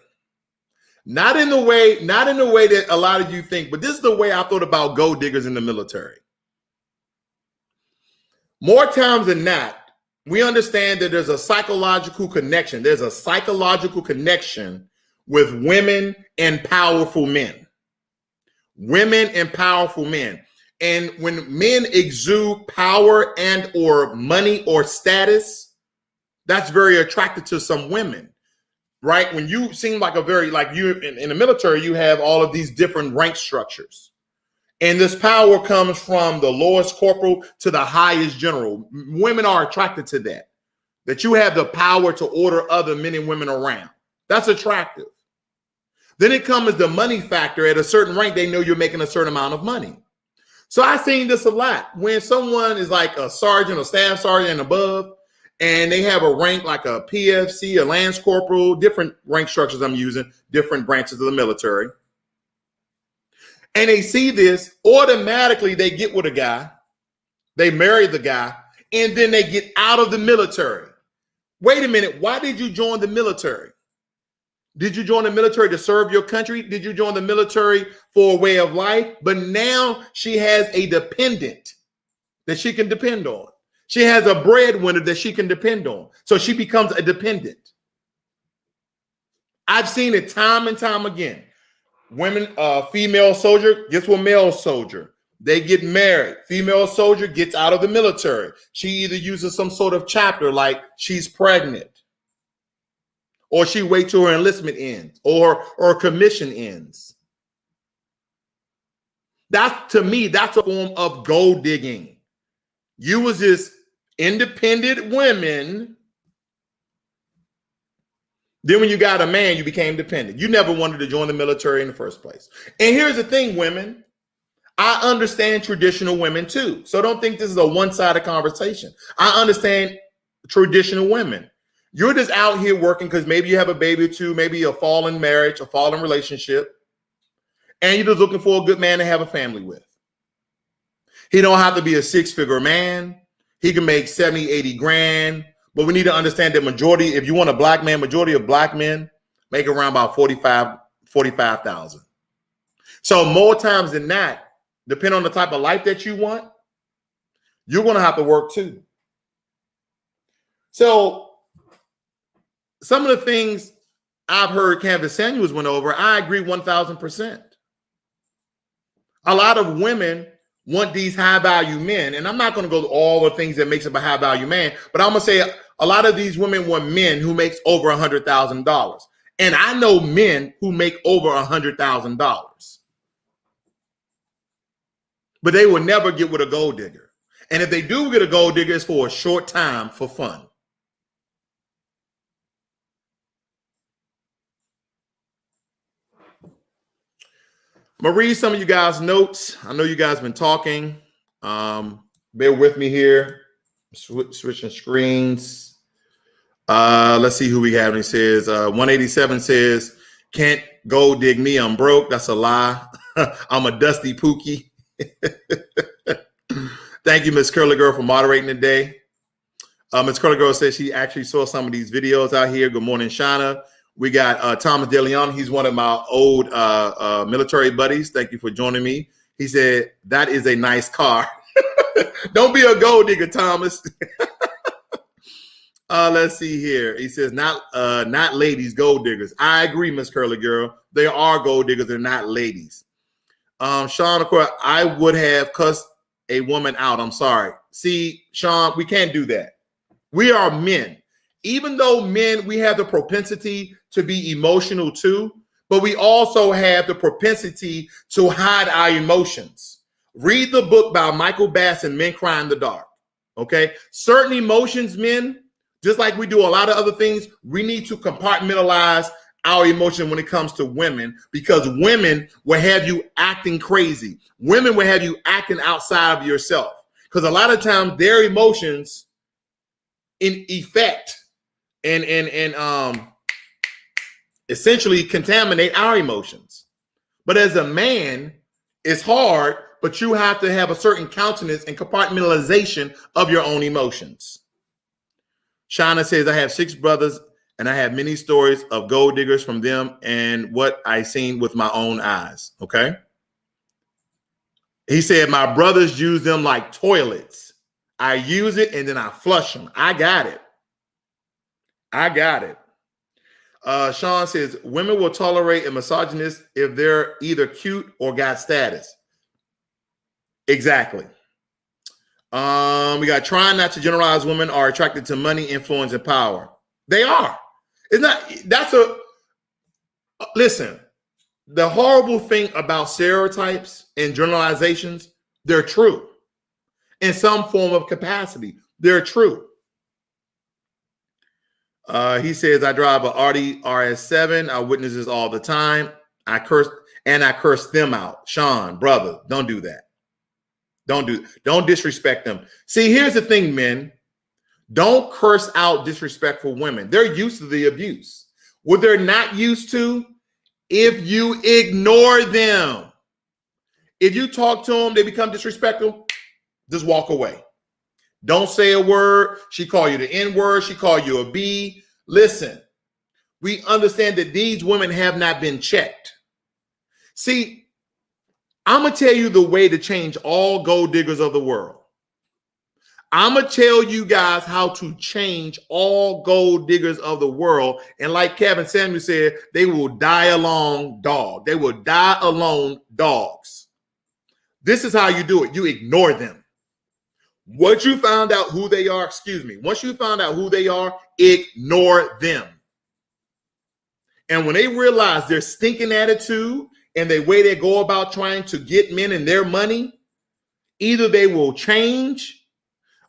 Not in the way that a lot of you think, but this is the way I thought about gold diggers in the military. More times than not, we understand that there's a psychological connection. There's a psychological connection with women and powerful men. Women and powerful men. And when men exude power and or money or status, that's very attractive to some women, right? When you seem like you in the military, you have all of these different rank structures. And this power comes from the lowest corporal to the highest general. Women are attracted to that you have the power to order other men and women around. That's attractive. Then it comes the money factor. At a certain rank, they know you're making a certain amount of money. So I've seen this a lot. When someone is like a sergeant or staff sergeant and above, and they have a rank like a PFC, a lance corporal, different rank structures I'm using, different branches of the military. And they see this, automatically they get with a guy, they marry the guy, and then they get out of the military. Wait a minute, why did you join the military? Did you join the military to serve your country? Did you join the military for a way of life? But now she has a dependent that she can depend on. She has a breadwinner that she can depend on. So she becomes a dependent. I've seen it time and time again. Women, female soldier gets with male soldier. They get married. Female soldier gets out of the military. She either uses some sort of chapter like she's pregnant, or she waits till her enlistment ends, or her commission ends. To me, that's a form of gold digging. You was just independent women. Then when you got a man, you became dependent. You never wanted to join the military in the first place. And here's the thing, women. I understand traditional women too. So don't think this is a one-sided conversation. I understand traditional women. You're just out here working because maybe you have a baby or two, maybe a fallen marriage, a fallen relationship, and you're just looking for a good man to have a family with. He don't have to be a six-figure man. He can make 70, 80 grand. But we need to understand that majority, if you want a black man, majority of black men make around about 45,000. So more times than not, depending on the type of life that you want, you're going to have to work too. So some of the things I've heard Canvas Samuels went over, I agree 1,000%. A lot of women want these high value men. And I'm not going to go to all the things that makes up a high value man, but I'm going to say a lot of these women want men who makes over $100,000. And I know men who make over $100,000. But they will never get with a gold digger. And if they do get a gold digger, it's for a short time for fun. I'm going to read some of you guys' notes. I know you guys have been talking. Bear with me here. Switching screens. Let's see who we have. He says, 187 says, can't gold dig me. I'm broke. That's a lie. I'm a dusty pookie. Thank you, Miss Curly Girl, for moderating today. Miss Curly Girl says she actually saw some of these videos out here. Good morning, Shauna. We got Thomas DeLeon. He's one of my old military buddies. Thank you for joining me. He said, that is a nice car. Don't be a gold digger, Thomas. Let's see here. He says, not ladies, gold diggers. I agree, Miss Curly Girl. They are gold diggers. They're not ladies. Sean, of course, I would have cussed a woman out. I'm sorry. See, Sean, we can't do that. We are men. Even though men, we have the propensity to be emotional too, but we also have the propensity to hide our emotions. Read the book by Michael Bass and Men Cry in the Dark. Okay. Certain emotions, men, just like we do a lot of other things, we need to compartmentalize our emotion when it comes to women, because women will have you acting crazy. Women will have you acting outside of yourself, because a lot of times their emotions in effect and essentially contaminate our emotions. But as a man, it's hard, but you have to have a certain countenance and compartmentalization of your own emotions. Shauna says, I have 6 brothers and I have many stories of gold diggers from them and what I seen with my own eyes. Okay. He said, my brothers use them like toilets. I use it and then I flush them. I got it. Sean says, women will tolerate a misogynist if they're either cute or got status. Exactly. We got trying not to generalize. Women are attracted to money, influence, and power. They are. It's not, listen, the horrible thing about stereotypes and generalizations, they're true. In some form of capacity, they're true. He says, I drive an Audi RS7. I witness this all the time. I curse them out. Sean, brother, don't do that. Don't disrespect them. See, here's the thing, men. Don't curse out disrespectful women. They're used to the abuse. What they're not used to, if you ignore them. If you talk to them, they become disrespectful, just walk away. Don't say a word. She call you the N-word. She call you a B. Listen, we understand that these women have not been checked. See, I'm going to tell you the way to change all gold diggers of the world. I'm going to tell you guys how to change all gold diggers of the world. And like Kevin Samuel said, they will die alone dog. They will die alone dogs. This is how you do it. You ignore them. Once you found out who they are, once you found out who they are, ignore them. And when they realize their stinking attitude and the way they go about trying to get men and their money, either they will change,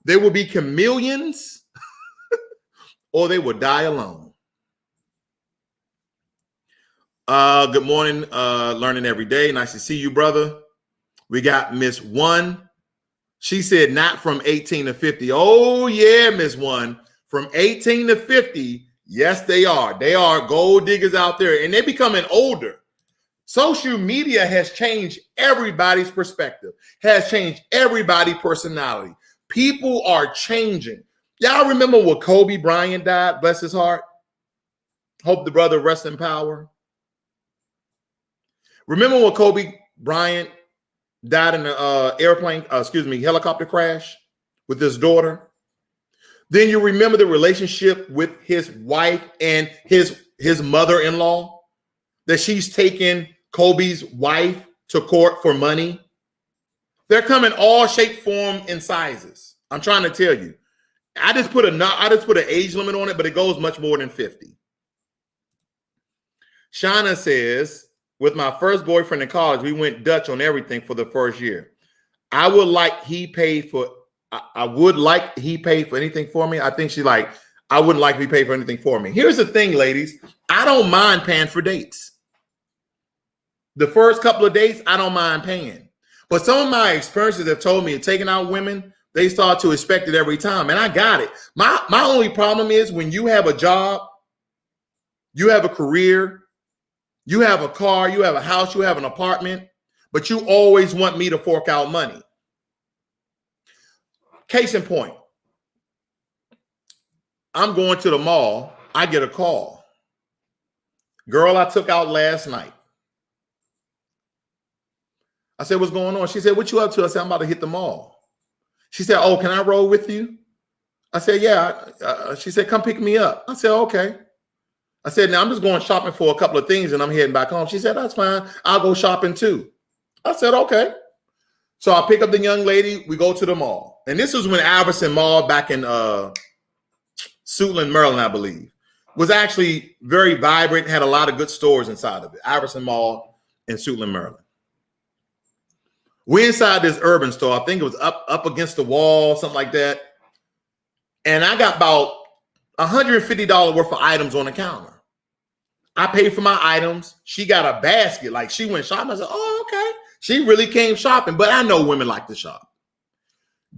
they will be chameleons, or they will die alone. Good morning, learning every day. Nice to see you, brother. We got Miss One. She said not from 18 to 50. Oh, yeah, Miss One. from 18 to 50, yes, they are. They are gold diggers out there, and they're becoming older. Social media has changed everybody's perspective, has changed everybody's personality. People are changing. Y'all remember when Kobe Bryant died? Bless his heart. Hope the brother rests in power. Remember when Kobe Bryant died in an helicopter crash with his daughter? Then you remember the relationship with his wife and his mother-in-law, that she's taken Kobe's wife to court for money. They're coming all shape, form, and sizes. I'm trying to tell you. I just put an age limit on it, but it goes much more than 50. Shauna says, with my first boyfriend in college, we went Dutch on everything for the first year. I would like he paid for anything for me. I think she like, I wouldn't like if he paid for anything for me. Here's the thing, ladies. I don't mind paying for dates. The first couple of dates, I don't mind paying. But some of my experiences have told me taking out women, they start to expect it every time. And I got it. My only problem is when you have a job, you have a career, you have a car, you have a house, you have an apartment, but you always want me to fork out money. Case in point, I'm going to the mall. I get a call. Girl I took out last night. I said, what's going on? She said, what you up to? I said, I'm about to hit the mall. She said, oh, can I roll with you? I said, yeah. She said, come pick me up. I said, okay. I said, now I'm just going shopping for a couple of things and I'm heading back home. She said, that's fine. I'll go shopping too. I said, okay. So I pick up the young lady. We go to the mall. And this was when Albertson Mall back in Suitland, Maryland, I believe, was actually very vibrant, had a lot of good stores inside of it. Albertson Mall in Suitland, Maryland. We're inside this urban store. I think it was up against the wall, something like that. And I got about $150 worth of items on the counter. I paid for my items. She got a basket. Like she went shopping. I said, oh, okay. She really came shopping, but I know women like to shop.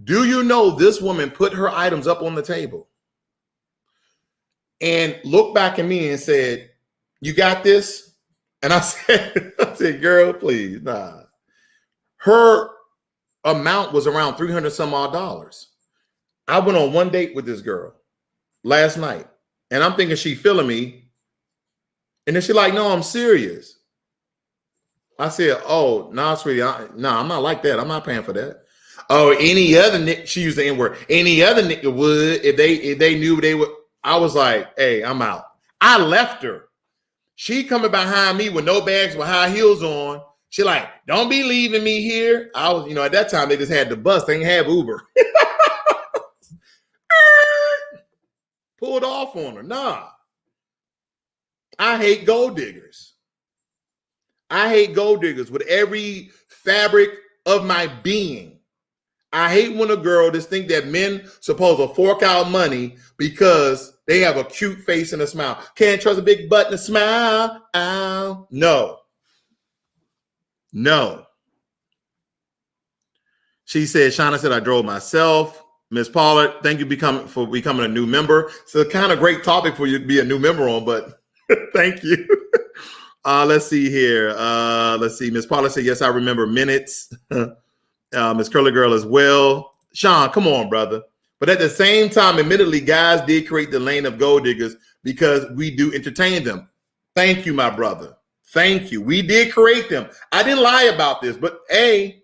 Do you know this woman put her items up on the table and looked back at me and said, you got this? And I said, girl, please, nah. Her amount was around $300 some odd. I went on one date with this girl last night, and I'm thinking she feeling me. And then she like, no, I'm serious. I said, oh, no, sweetie, I'm not like that. I'm not paying for that. Oh, any other nigga, she used the N-word. Any other nigga would if they knew they would. I was like, hey, I'm out. I left her. She coming behind me with no bags with high heels on. She like, don't be leaving me here. I was, at that time they just had the bus. They didn't have Uber. Pulled off on her. Nah. I hate gold diggers. I hate gold diggers with every fabric of my being. I hate when a girl just think that men supposed to fork out money because they have a cute face and a smile. Can't trust a big butt and a smile. Ow. No. No. She said, Shauna said, I drove myself. Miss Pollard, thank you for becoming a new member. It's a kind of great topic for you to be a new member on, but thank you. Let's see here. Let's see. Miss Pollard said, yes, I remember minutes. Miss Curly Girl as well. Sean, come on, brother. But at the same time, admittedly, guys did create the lane of gold diggers because we do entertain them. Thank you, my brother. Thank you. We did create them. I didn't lie about this, but hey,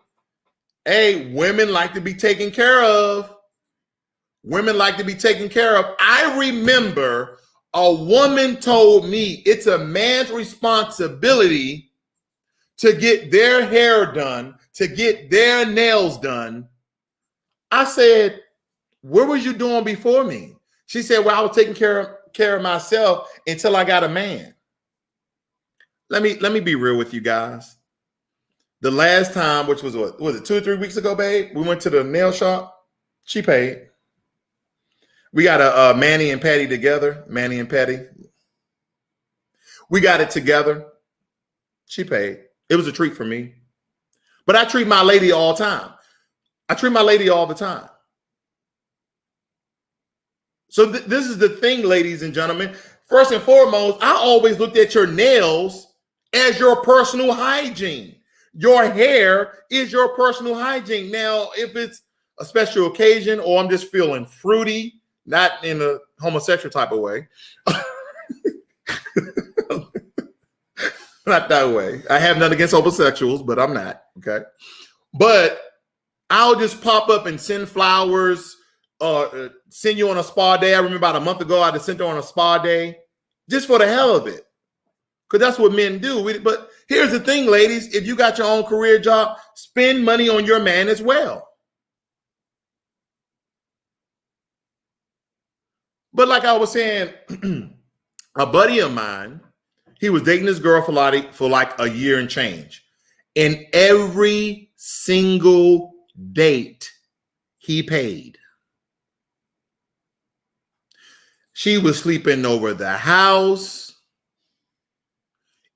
women like to be taken care of. Women like to be taken care of. I remember a woman told me it's a man's responsibility to get their hair done, to get their nails done. I said, what was you doing before me? She said, well, I was taking care of myself until I got a man. Let me be real with you guys. The last time, which was what was it, 2 or 3 weeks ago, babe? We went to the nail shop. She paid. We got a Manny and Patty together. Manny and Patty. We got it together. She paid. It was a treat for me. But I treat my lady all the time. I treat my lady all the time. So this is the thing, ladies and gentlemen. First and foremost, I always looked at your nails as your personal hygiene. Your hair is your personal hygiene. Now, if it's a special occasion or I'm just feeling fruity, not in a homosexual type of way, not that way. I have nothing against homosexuals, but I'm not, okay? But I'll just pop up and send flowers, send you on a spa day. I remember about a month ago, I just sent her on a spa day just for the hell of it. Because that's what men do. But here's the thing, ladies. If you got your own career job, spend money on your man as well. But like I was saying, a buddy of mine, he was dating this girl for like a year and change. And every single date he paid. She was sleeping over the house,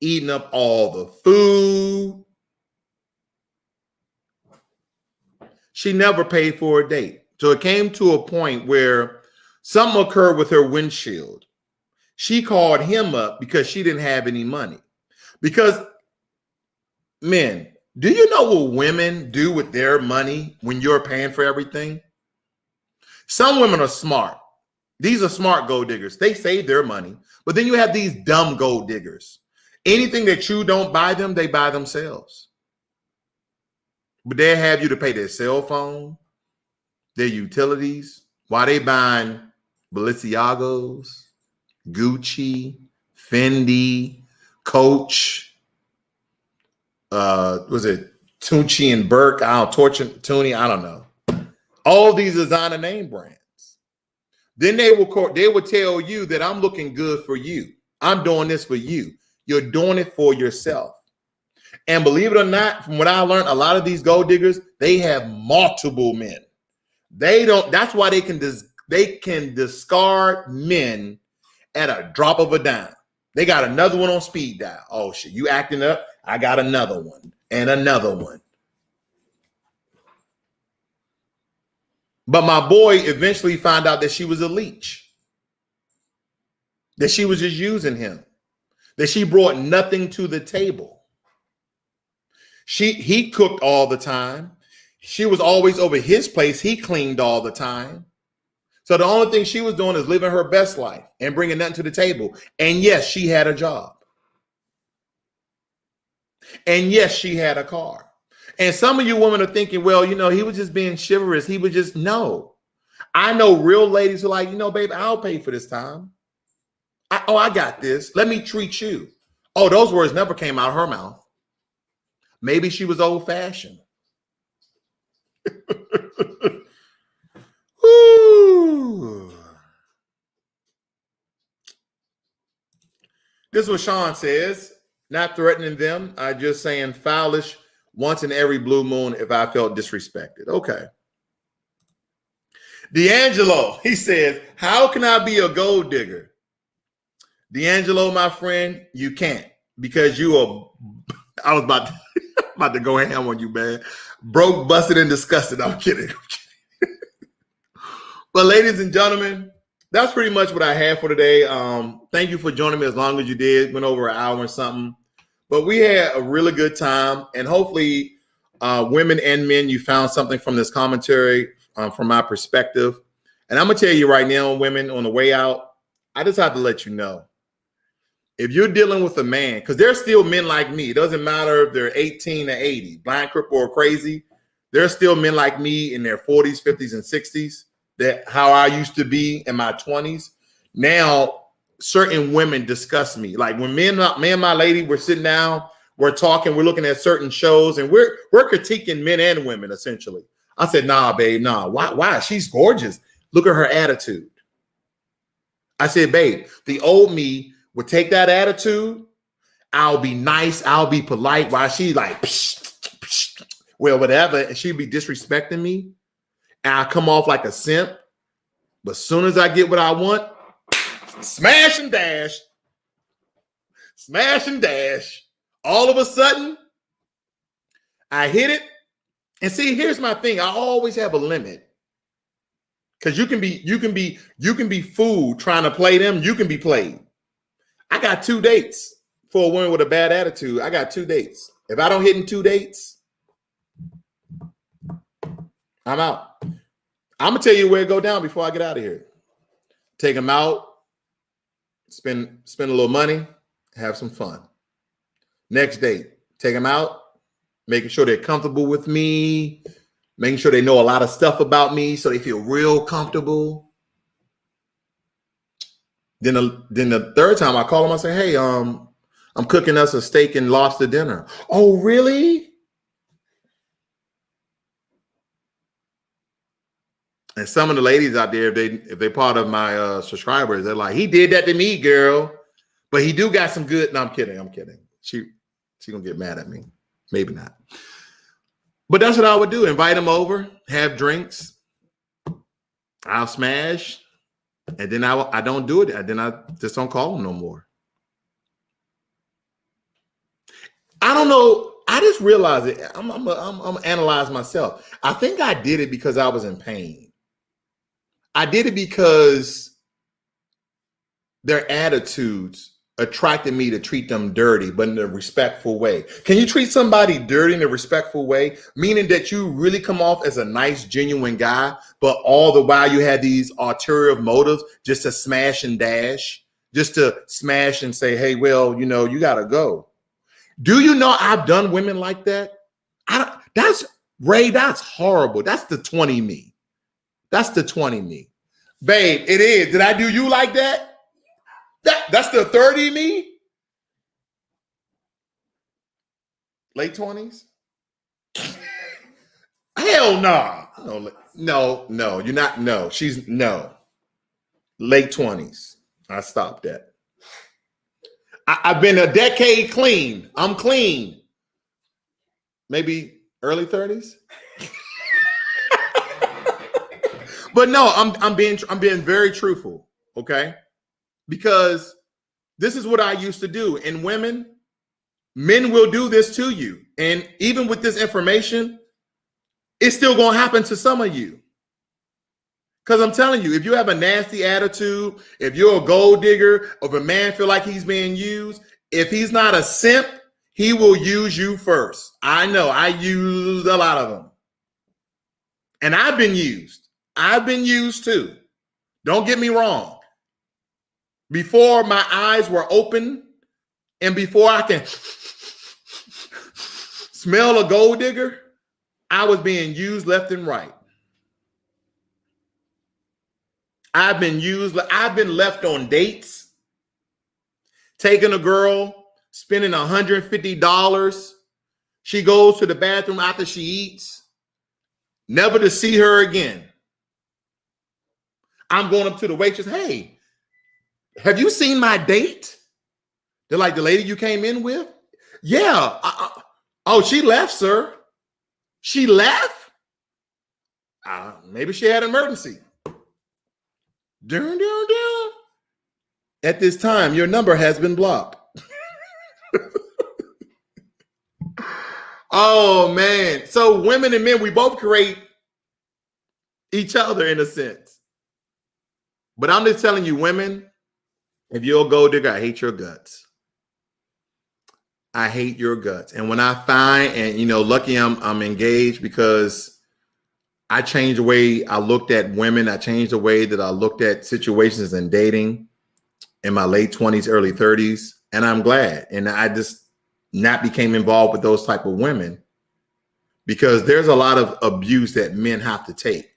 eating up all the food. She never paid for a date. So it came to a point where something occurred with her windshield. She called him up because she didn't have any money. Because, men, do you know what women do with their money when you're paying for everything? Some women are smart. These are smart gold diggers. They save their money. But then you have these dumb gold diggers. Anything that you don't buy them, they buy themselves. But they have you to pay their cell phone, their utilities, while they buying Balenciagos, Gucci, Fendi, Coach, was it Tucci and Burke? Toonie, I don't know. All these designer name brands. Then they will tell you that I'm looking good for you. I'm doing this for you. You're doing it for yourself. And believe it or not, from what I learned, a lot of these gold diggers, they have multiple men. That's why they can discard men at a drop of a dime. They got another one on speed dial. Oh shit, you acting up? I got another one and another one. But my boy eventually found out that she was a leech, that she was just using him, that she brought nothing to the table. He cooked all the time. She was always over his place. He cleaned all the time. So the only thing she was doing is living her best life and bringing nothing to the table. And yes, she had a job. And yes, she had a car. And some of you women are thinking, well, he was just being chivalrous. He was just, no. I know real ladies who are like, babe, I'll pay for this time. I got this. Let me treat you. Oh, those words never came out of her mouth. Maybe she was old fashioned. This is what Sean says. Not threatening them. I just saying foolish once in every blue moon if I felt disrespected. Okay. D'Angelo, he says, how can I be a gold digger? D'Angelo, my friend, you can't, because you are, I was about to go ham on you, man. Broke, busted, and disgusted. I'm kidding. But ladies and gentlemen, that's pretty much what I had for today. Thank you for joining me as long as you did. Went over an hour or something. But we had a really good time. And hopefully, women and men, you found something from this commentary from my perspective. And I'm going to tell you right now, women, on the way out, I just have to let you know. If you're dealing with a man, because there's still men like me. It doesn't matter if they're 18 or 80, blind, cripple, or crazy. There's still men like me in their 40s, 50s, and 60s. That how I used to be in my 20s. Now, certain women disgust me. Like when me and my lady, we're sitting down, we're talking, we're looking at certain shows, and we're critiquing men and women, essentially. I said, nah, babe, nah. Why? She's gorgeous. Look at her attitude. I said, babe, the old me would take that attitude. I'll be nice. I'll be polite. While she like, psh, psh, well, whatever. And she'd be disrespecting me. And I come off like a simp. But as soon as I get what I want, smash and dash. Smash and dash. All of a sudden, I hit it. And see, here's my thing. I always have a limit. Because you can be fooled trying to play them. You can be played. I got 2 dates for a woman with a bad attitude. I got 2 dates. If I don't hit in 2 dates, I'm out. I'm gonna tell you where it go down before I get out of here. Take them out, spend a little money, have some fun. Next date, take them out, making sure they're comfortable with me, making sure they know a lot of stuff about me so they feel real comfortable. Then the third time I call them, I say, hey, I'm cooking us a steak and lobster dinner. Oh, really? And some of the ladies out there, if they're part of my subscribers, they're like, he did that to me, girl. But he do got some good. No, I'm kidding. She gonna get mad at me. Maybe not. But that's what I would do. Invite them over, have drinks. I'll smash. And then I don't do it. And then I just don't call them no more. I don't know. I just realized it. I'm analyze myself. I think I did it because I was in pain. I did it because their attitudes attracted me to treat them dirty, but in a respectful way. Can you treat somebody dirty in a respectful way? Meaning that you really come off as a nice, genuine guy, but all the while you had these ulterior motives just to smash and dash, just to smash and say, hey, well, you got to go. Do you know I've done women like that? That's horrible. That's the 20 me. That's the 20 me. Babe, it is. Did I do you like that? That's the 30 me? Late 20s? Hell nah. No, you're not. No, she's no. Late 20s. I stopped that. I've been a decade clean. I'm clean. Maybe early 30s. But no, I'm being very truthful, okay? Because this is what I used to do. And men will do this to you. And even with this information, it's still going to happen to some of you. Because I'm telling you, if you have a nasty attitude, if you're a gold digger, or if a man feel like he's being used, if he's not a simp, he will use you first. I know, I used a lot of them. And I've been used. I've been used too. Don't get me wrong. Before my eyes were open and before I can smell a gold digger, I was being used left and right. I've been used. I've been left on dates, taking a girl, spending $150. She goes to the bathroom after she eats, never to see her again. I'm going up to the waitress. Hey, have you seen my date? They're like, the lady you came in with? Yeah. Oh, she left, sir. She left? Maybe she had an emergency. Dun. At this time, your number has been blocked. Oh, man. So women and men, we both create each other in a sense. But I'm just telling you, women, if you're a gold digger, I hate your guts. I hate your guts. And when I find, and lucky I'm engaged because I changed the way I looked at women. I changed the way that I looked at situations and dating in my late 20s, early 30s. And I'm glad. And I just not became involved with those type of women because there's a lot of abuse that men have to take.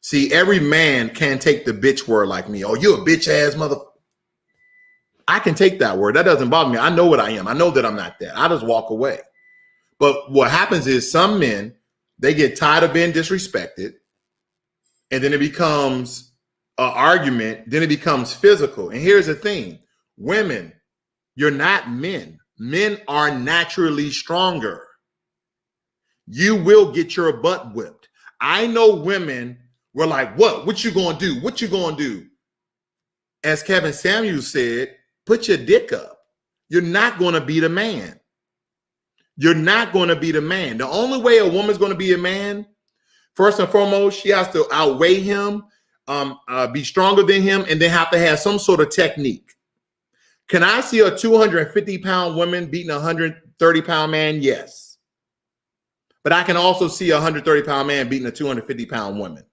See, every man can't take the bitch word like me. Oh, you're a bitch ass mother. I can take that word. That doesn't bother me. I know what I am. I know that I'm not that. I just walk away. But what happens is some men, they get tired of being disrespected. And then it becomes an argument. Then it becomes physical. And here's the thing. Women, you're not men. Men are naturally stronger. You will get your butt whipped. I know women were like, what you gonna do? What you gonna do? As Kevin Samuels said, put your dick up. You're not gonna be the man. You're not gonna be the man. The only way a woman's gonna be a man, first and foremost, she has to outweigh him be stronger than him, and they have to have some sort of technique. Can I see a 250-pound woman beating a 130-pound man? Yes. But I can also see a 130-pound man beating a 250-pound woman.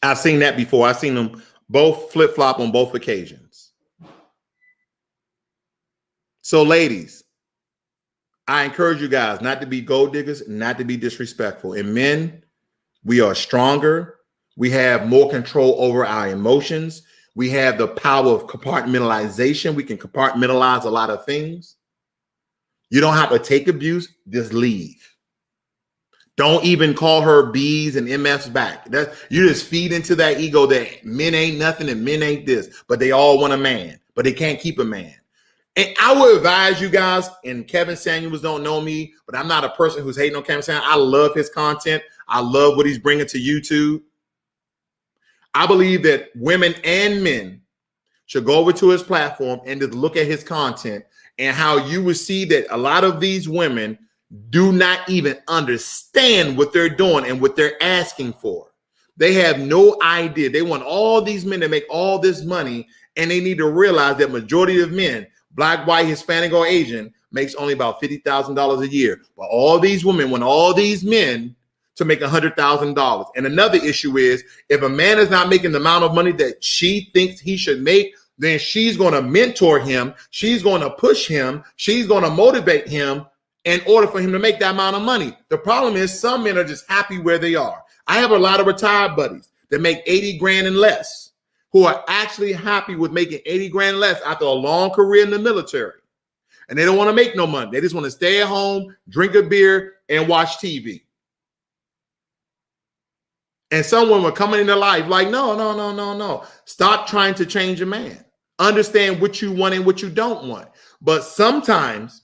I've seen that before. I've seen them both flip-flop on both occasions. So, ladies, I encourage you guys not to be gold diggers, not to be disrespectful. And men, we are stronger. We have more control over our emotions. We have the power of compartmentalization. We can compartmentalize a lot of things. You don't have to take abuse. Just leave. Don't even call her B's and MFs back. You just feed into that ego that men ain't nothing and men ain't this, but they all want a man, but they can't keep a man. And I would advise you guys, and Kevin Samuels don't know me, but I'm not a person who's hating on Kevin Samuels. I love his content. I love what he's bringing to YouTube. I believe that women and men should go over to his platform and just look at his content, and how you will see that a lot of these women do not even understand what they're doing and what they're asking for. They have no idea. They want all these men to make all this money, and they need to realize that majority of men, black, white, Hispanic, or Asian, makes only about $50,000 a year. But all these women want all these men to make $100,000. And another issue is, if a man is not making the amount of money that she thinks he should make, then she's going to mentor him. She's going to push him. She's going to motivate him in order for him to make that amount of money. The problem is some men are just happy where they are. I have a lot of retired buddies that make 80 grand and less, who are actually happy with making 80 grand and less after a long career in the military. And they don't want to make no money. They just want to stay at home, drink a beer, and watch TV. And some women are coming in their life like, no. Stop trying to change a man. Understand what you want and what you don't want. But sometimes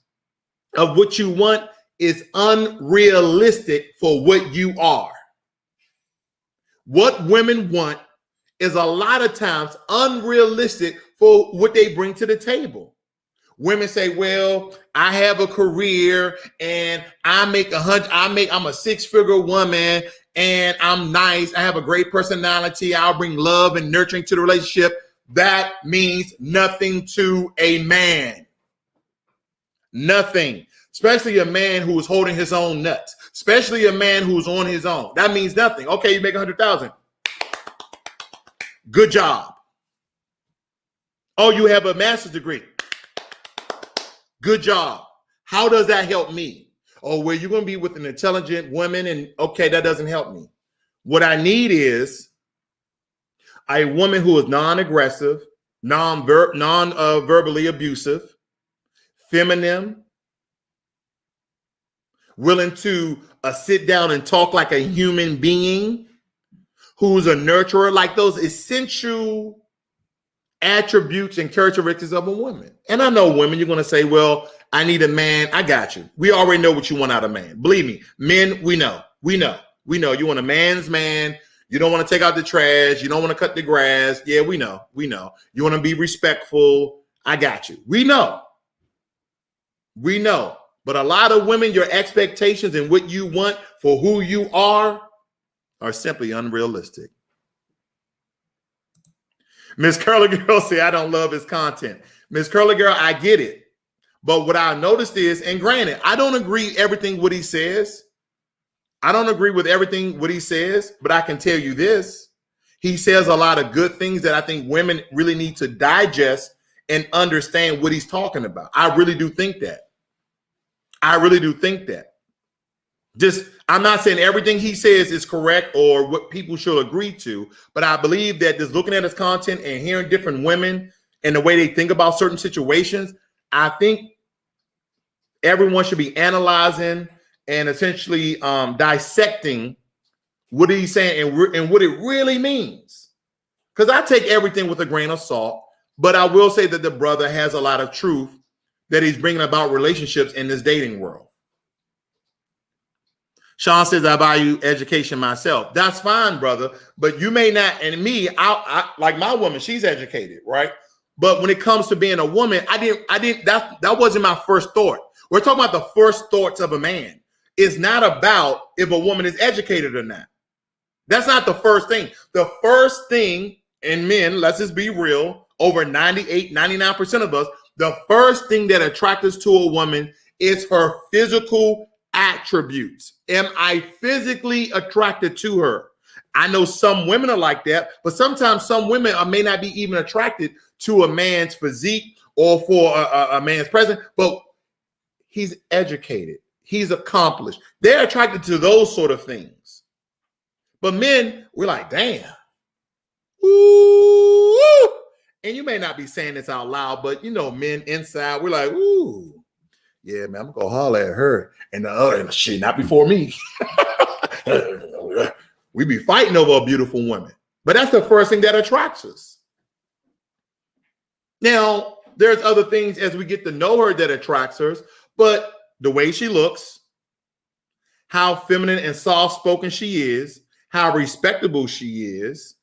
of what you want is unrealistic for what you are. What women want is a lot of times unrealistic for what they bring to the table. Women say, well, I have a career and I make I'm a six-figure woman and I'm nice. I have a great personality. I'll bring love and nurturing to the relationship. That means nothing to a man. Nothing. Especially a man who is holding his own nuts. Especially a man who's on his own. That means nothing. Okay, you make 100,000. Good job. Oh, you have a master's degree. Good job. How does that help me? Oh, well, you're going to be with an intelligent woman, and okay, that doesn't help me. What I need is a woman who is non-aggressive, non-verbally abusive, feminine, willing to sit down and talk like a human being, who's a nurturer, like those essential attributes and characteristics of a woman. And I know women, you're going to say, well, I need a man. I got you. We already know what you want out of a man. Believe me, men, we know. You want a man's man. You don't want to take out the trash. You don't want to cut the grass. Yeah, we know. You want to be respectful. I got you. We know. But a lot of women, your expectations and what you want for who you are simply unrealistic. Miss Curly Girl say, I don't love his content. Miss Curly Girl, I get it. But what I noticed is, and granted, I don't agree everything what he says. I don't agree with everything what he says, but I can tell you this. He says a lot of good things that I think women really need to digest and understand what he's talking about. I really do think that. Just, I'm not saying everything he says is correct or what people should agree to, but I believe that just looking at his content and hearing different women and the way they think about certain situations, I think everyone should be analyzing and essentially dissecting what he's saying and what it really means. Because I take everything with a grain of salt, but I will say that the brother has a lot of truth that he's bringing about relationships in this dating world. Sean says, I value education myself. That's fine, brother. But you may not, and me, I like my woman, she's educated, right? But when it comes to being a woman, that wasn't my first thought. We're talking about the first thoughts of a man. It's not about if a woman is educated or not. That's not the first thing. The first thing in men, let's just be real, over 98, 99% of us, the first thing that attracts us to a woman is her physical attributes. Am I physically attracted to her? I know some women are like that, but sometimes some women may not be even attracted to a man's physique or for a man's presence, but he's educated, he's accomplished. They're attracted to those sort of things. But men, we're like, damn. Ooh. And you may not be saying this out loud, but you know, men inside, we're like, ooh, yeah, man, I'm gonna holler at her. And the other shit, not before me. We be fighting over a beautiful woman. But that's the first thing that attracts us. Now, there's other things as we get to know her that attracts us, but the way she looks, how feminine and soft-spoken she is, how respectable she is.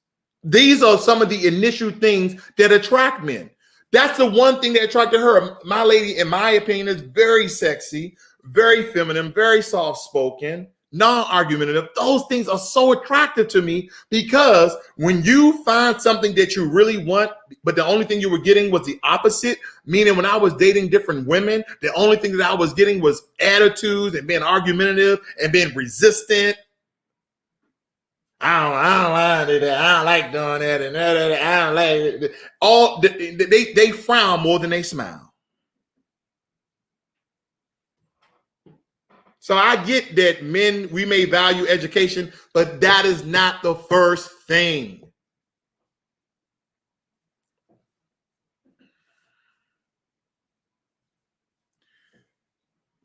These are some of the initial things that attract men. That's the one thing that attracted her. My lady, in my opinion, is very sexy, very feminine, very soft-spoken, non-argumentative. Those things are so attractive to me because when you find something that you really want, but the only thing you were getting was the opposite, meaning when I was dating different women, the only thing that I was getting was attitudes and being argumentative and being resistant. I don't like doing that and that. I don't like it. All they frown more than they smile. So I get that men, we may value education, but that is not the first thing.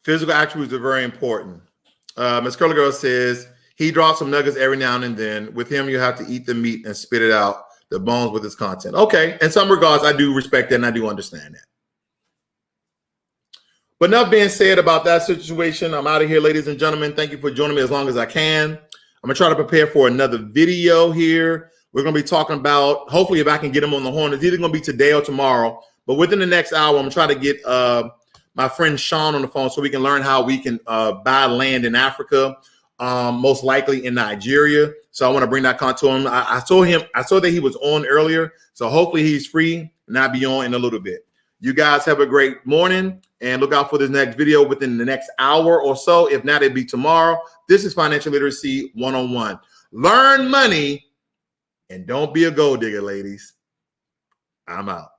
Physical attributes are very important. Miss Curly Girl says, he drops some nuggets every now and then. With him, you have to eat the meat and spit it out, the bones with its content. Okay, in some regards, I do respect that and I do understand that. But enough being said about that situation. I'm out of here, ladies and gentlemen. Thank you for joining me as long as I can. I'm going to try to prepare for another video here. We're going to be talking about, hopefully, if I can get him on the horn, it's either going to be today or tomorrow. But within the next hour, I'm going to try to get my friend Sean on the phone so we can learn how we can buy land in Africa, most likely in Nigeria. So I want to bring that content to him. I saw that he was on earlier. So hopefully he's free and I'll be on in a little bit. You guys have a great morning and look out for this next video within the next hour or so. If not, it'll be tomorrow. This is Financial Literacy 101. Learn money and don't be a gold digger, ladies. I'm out.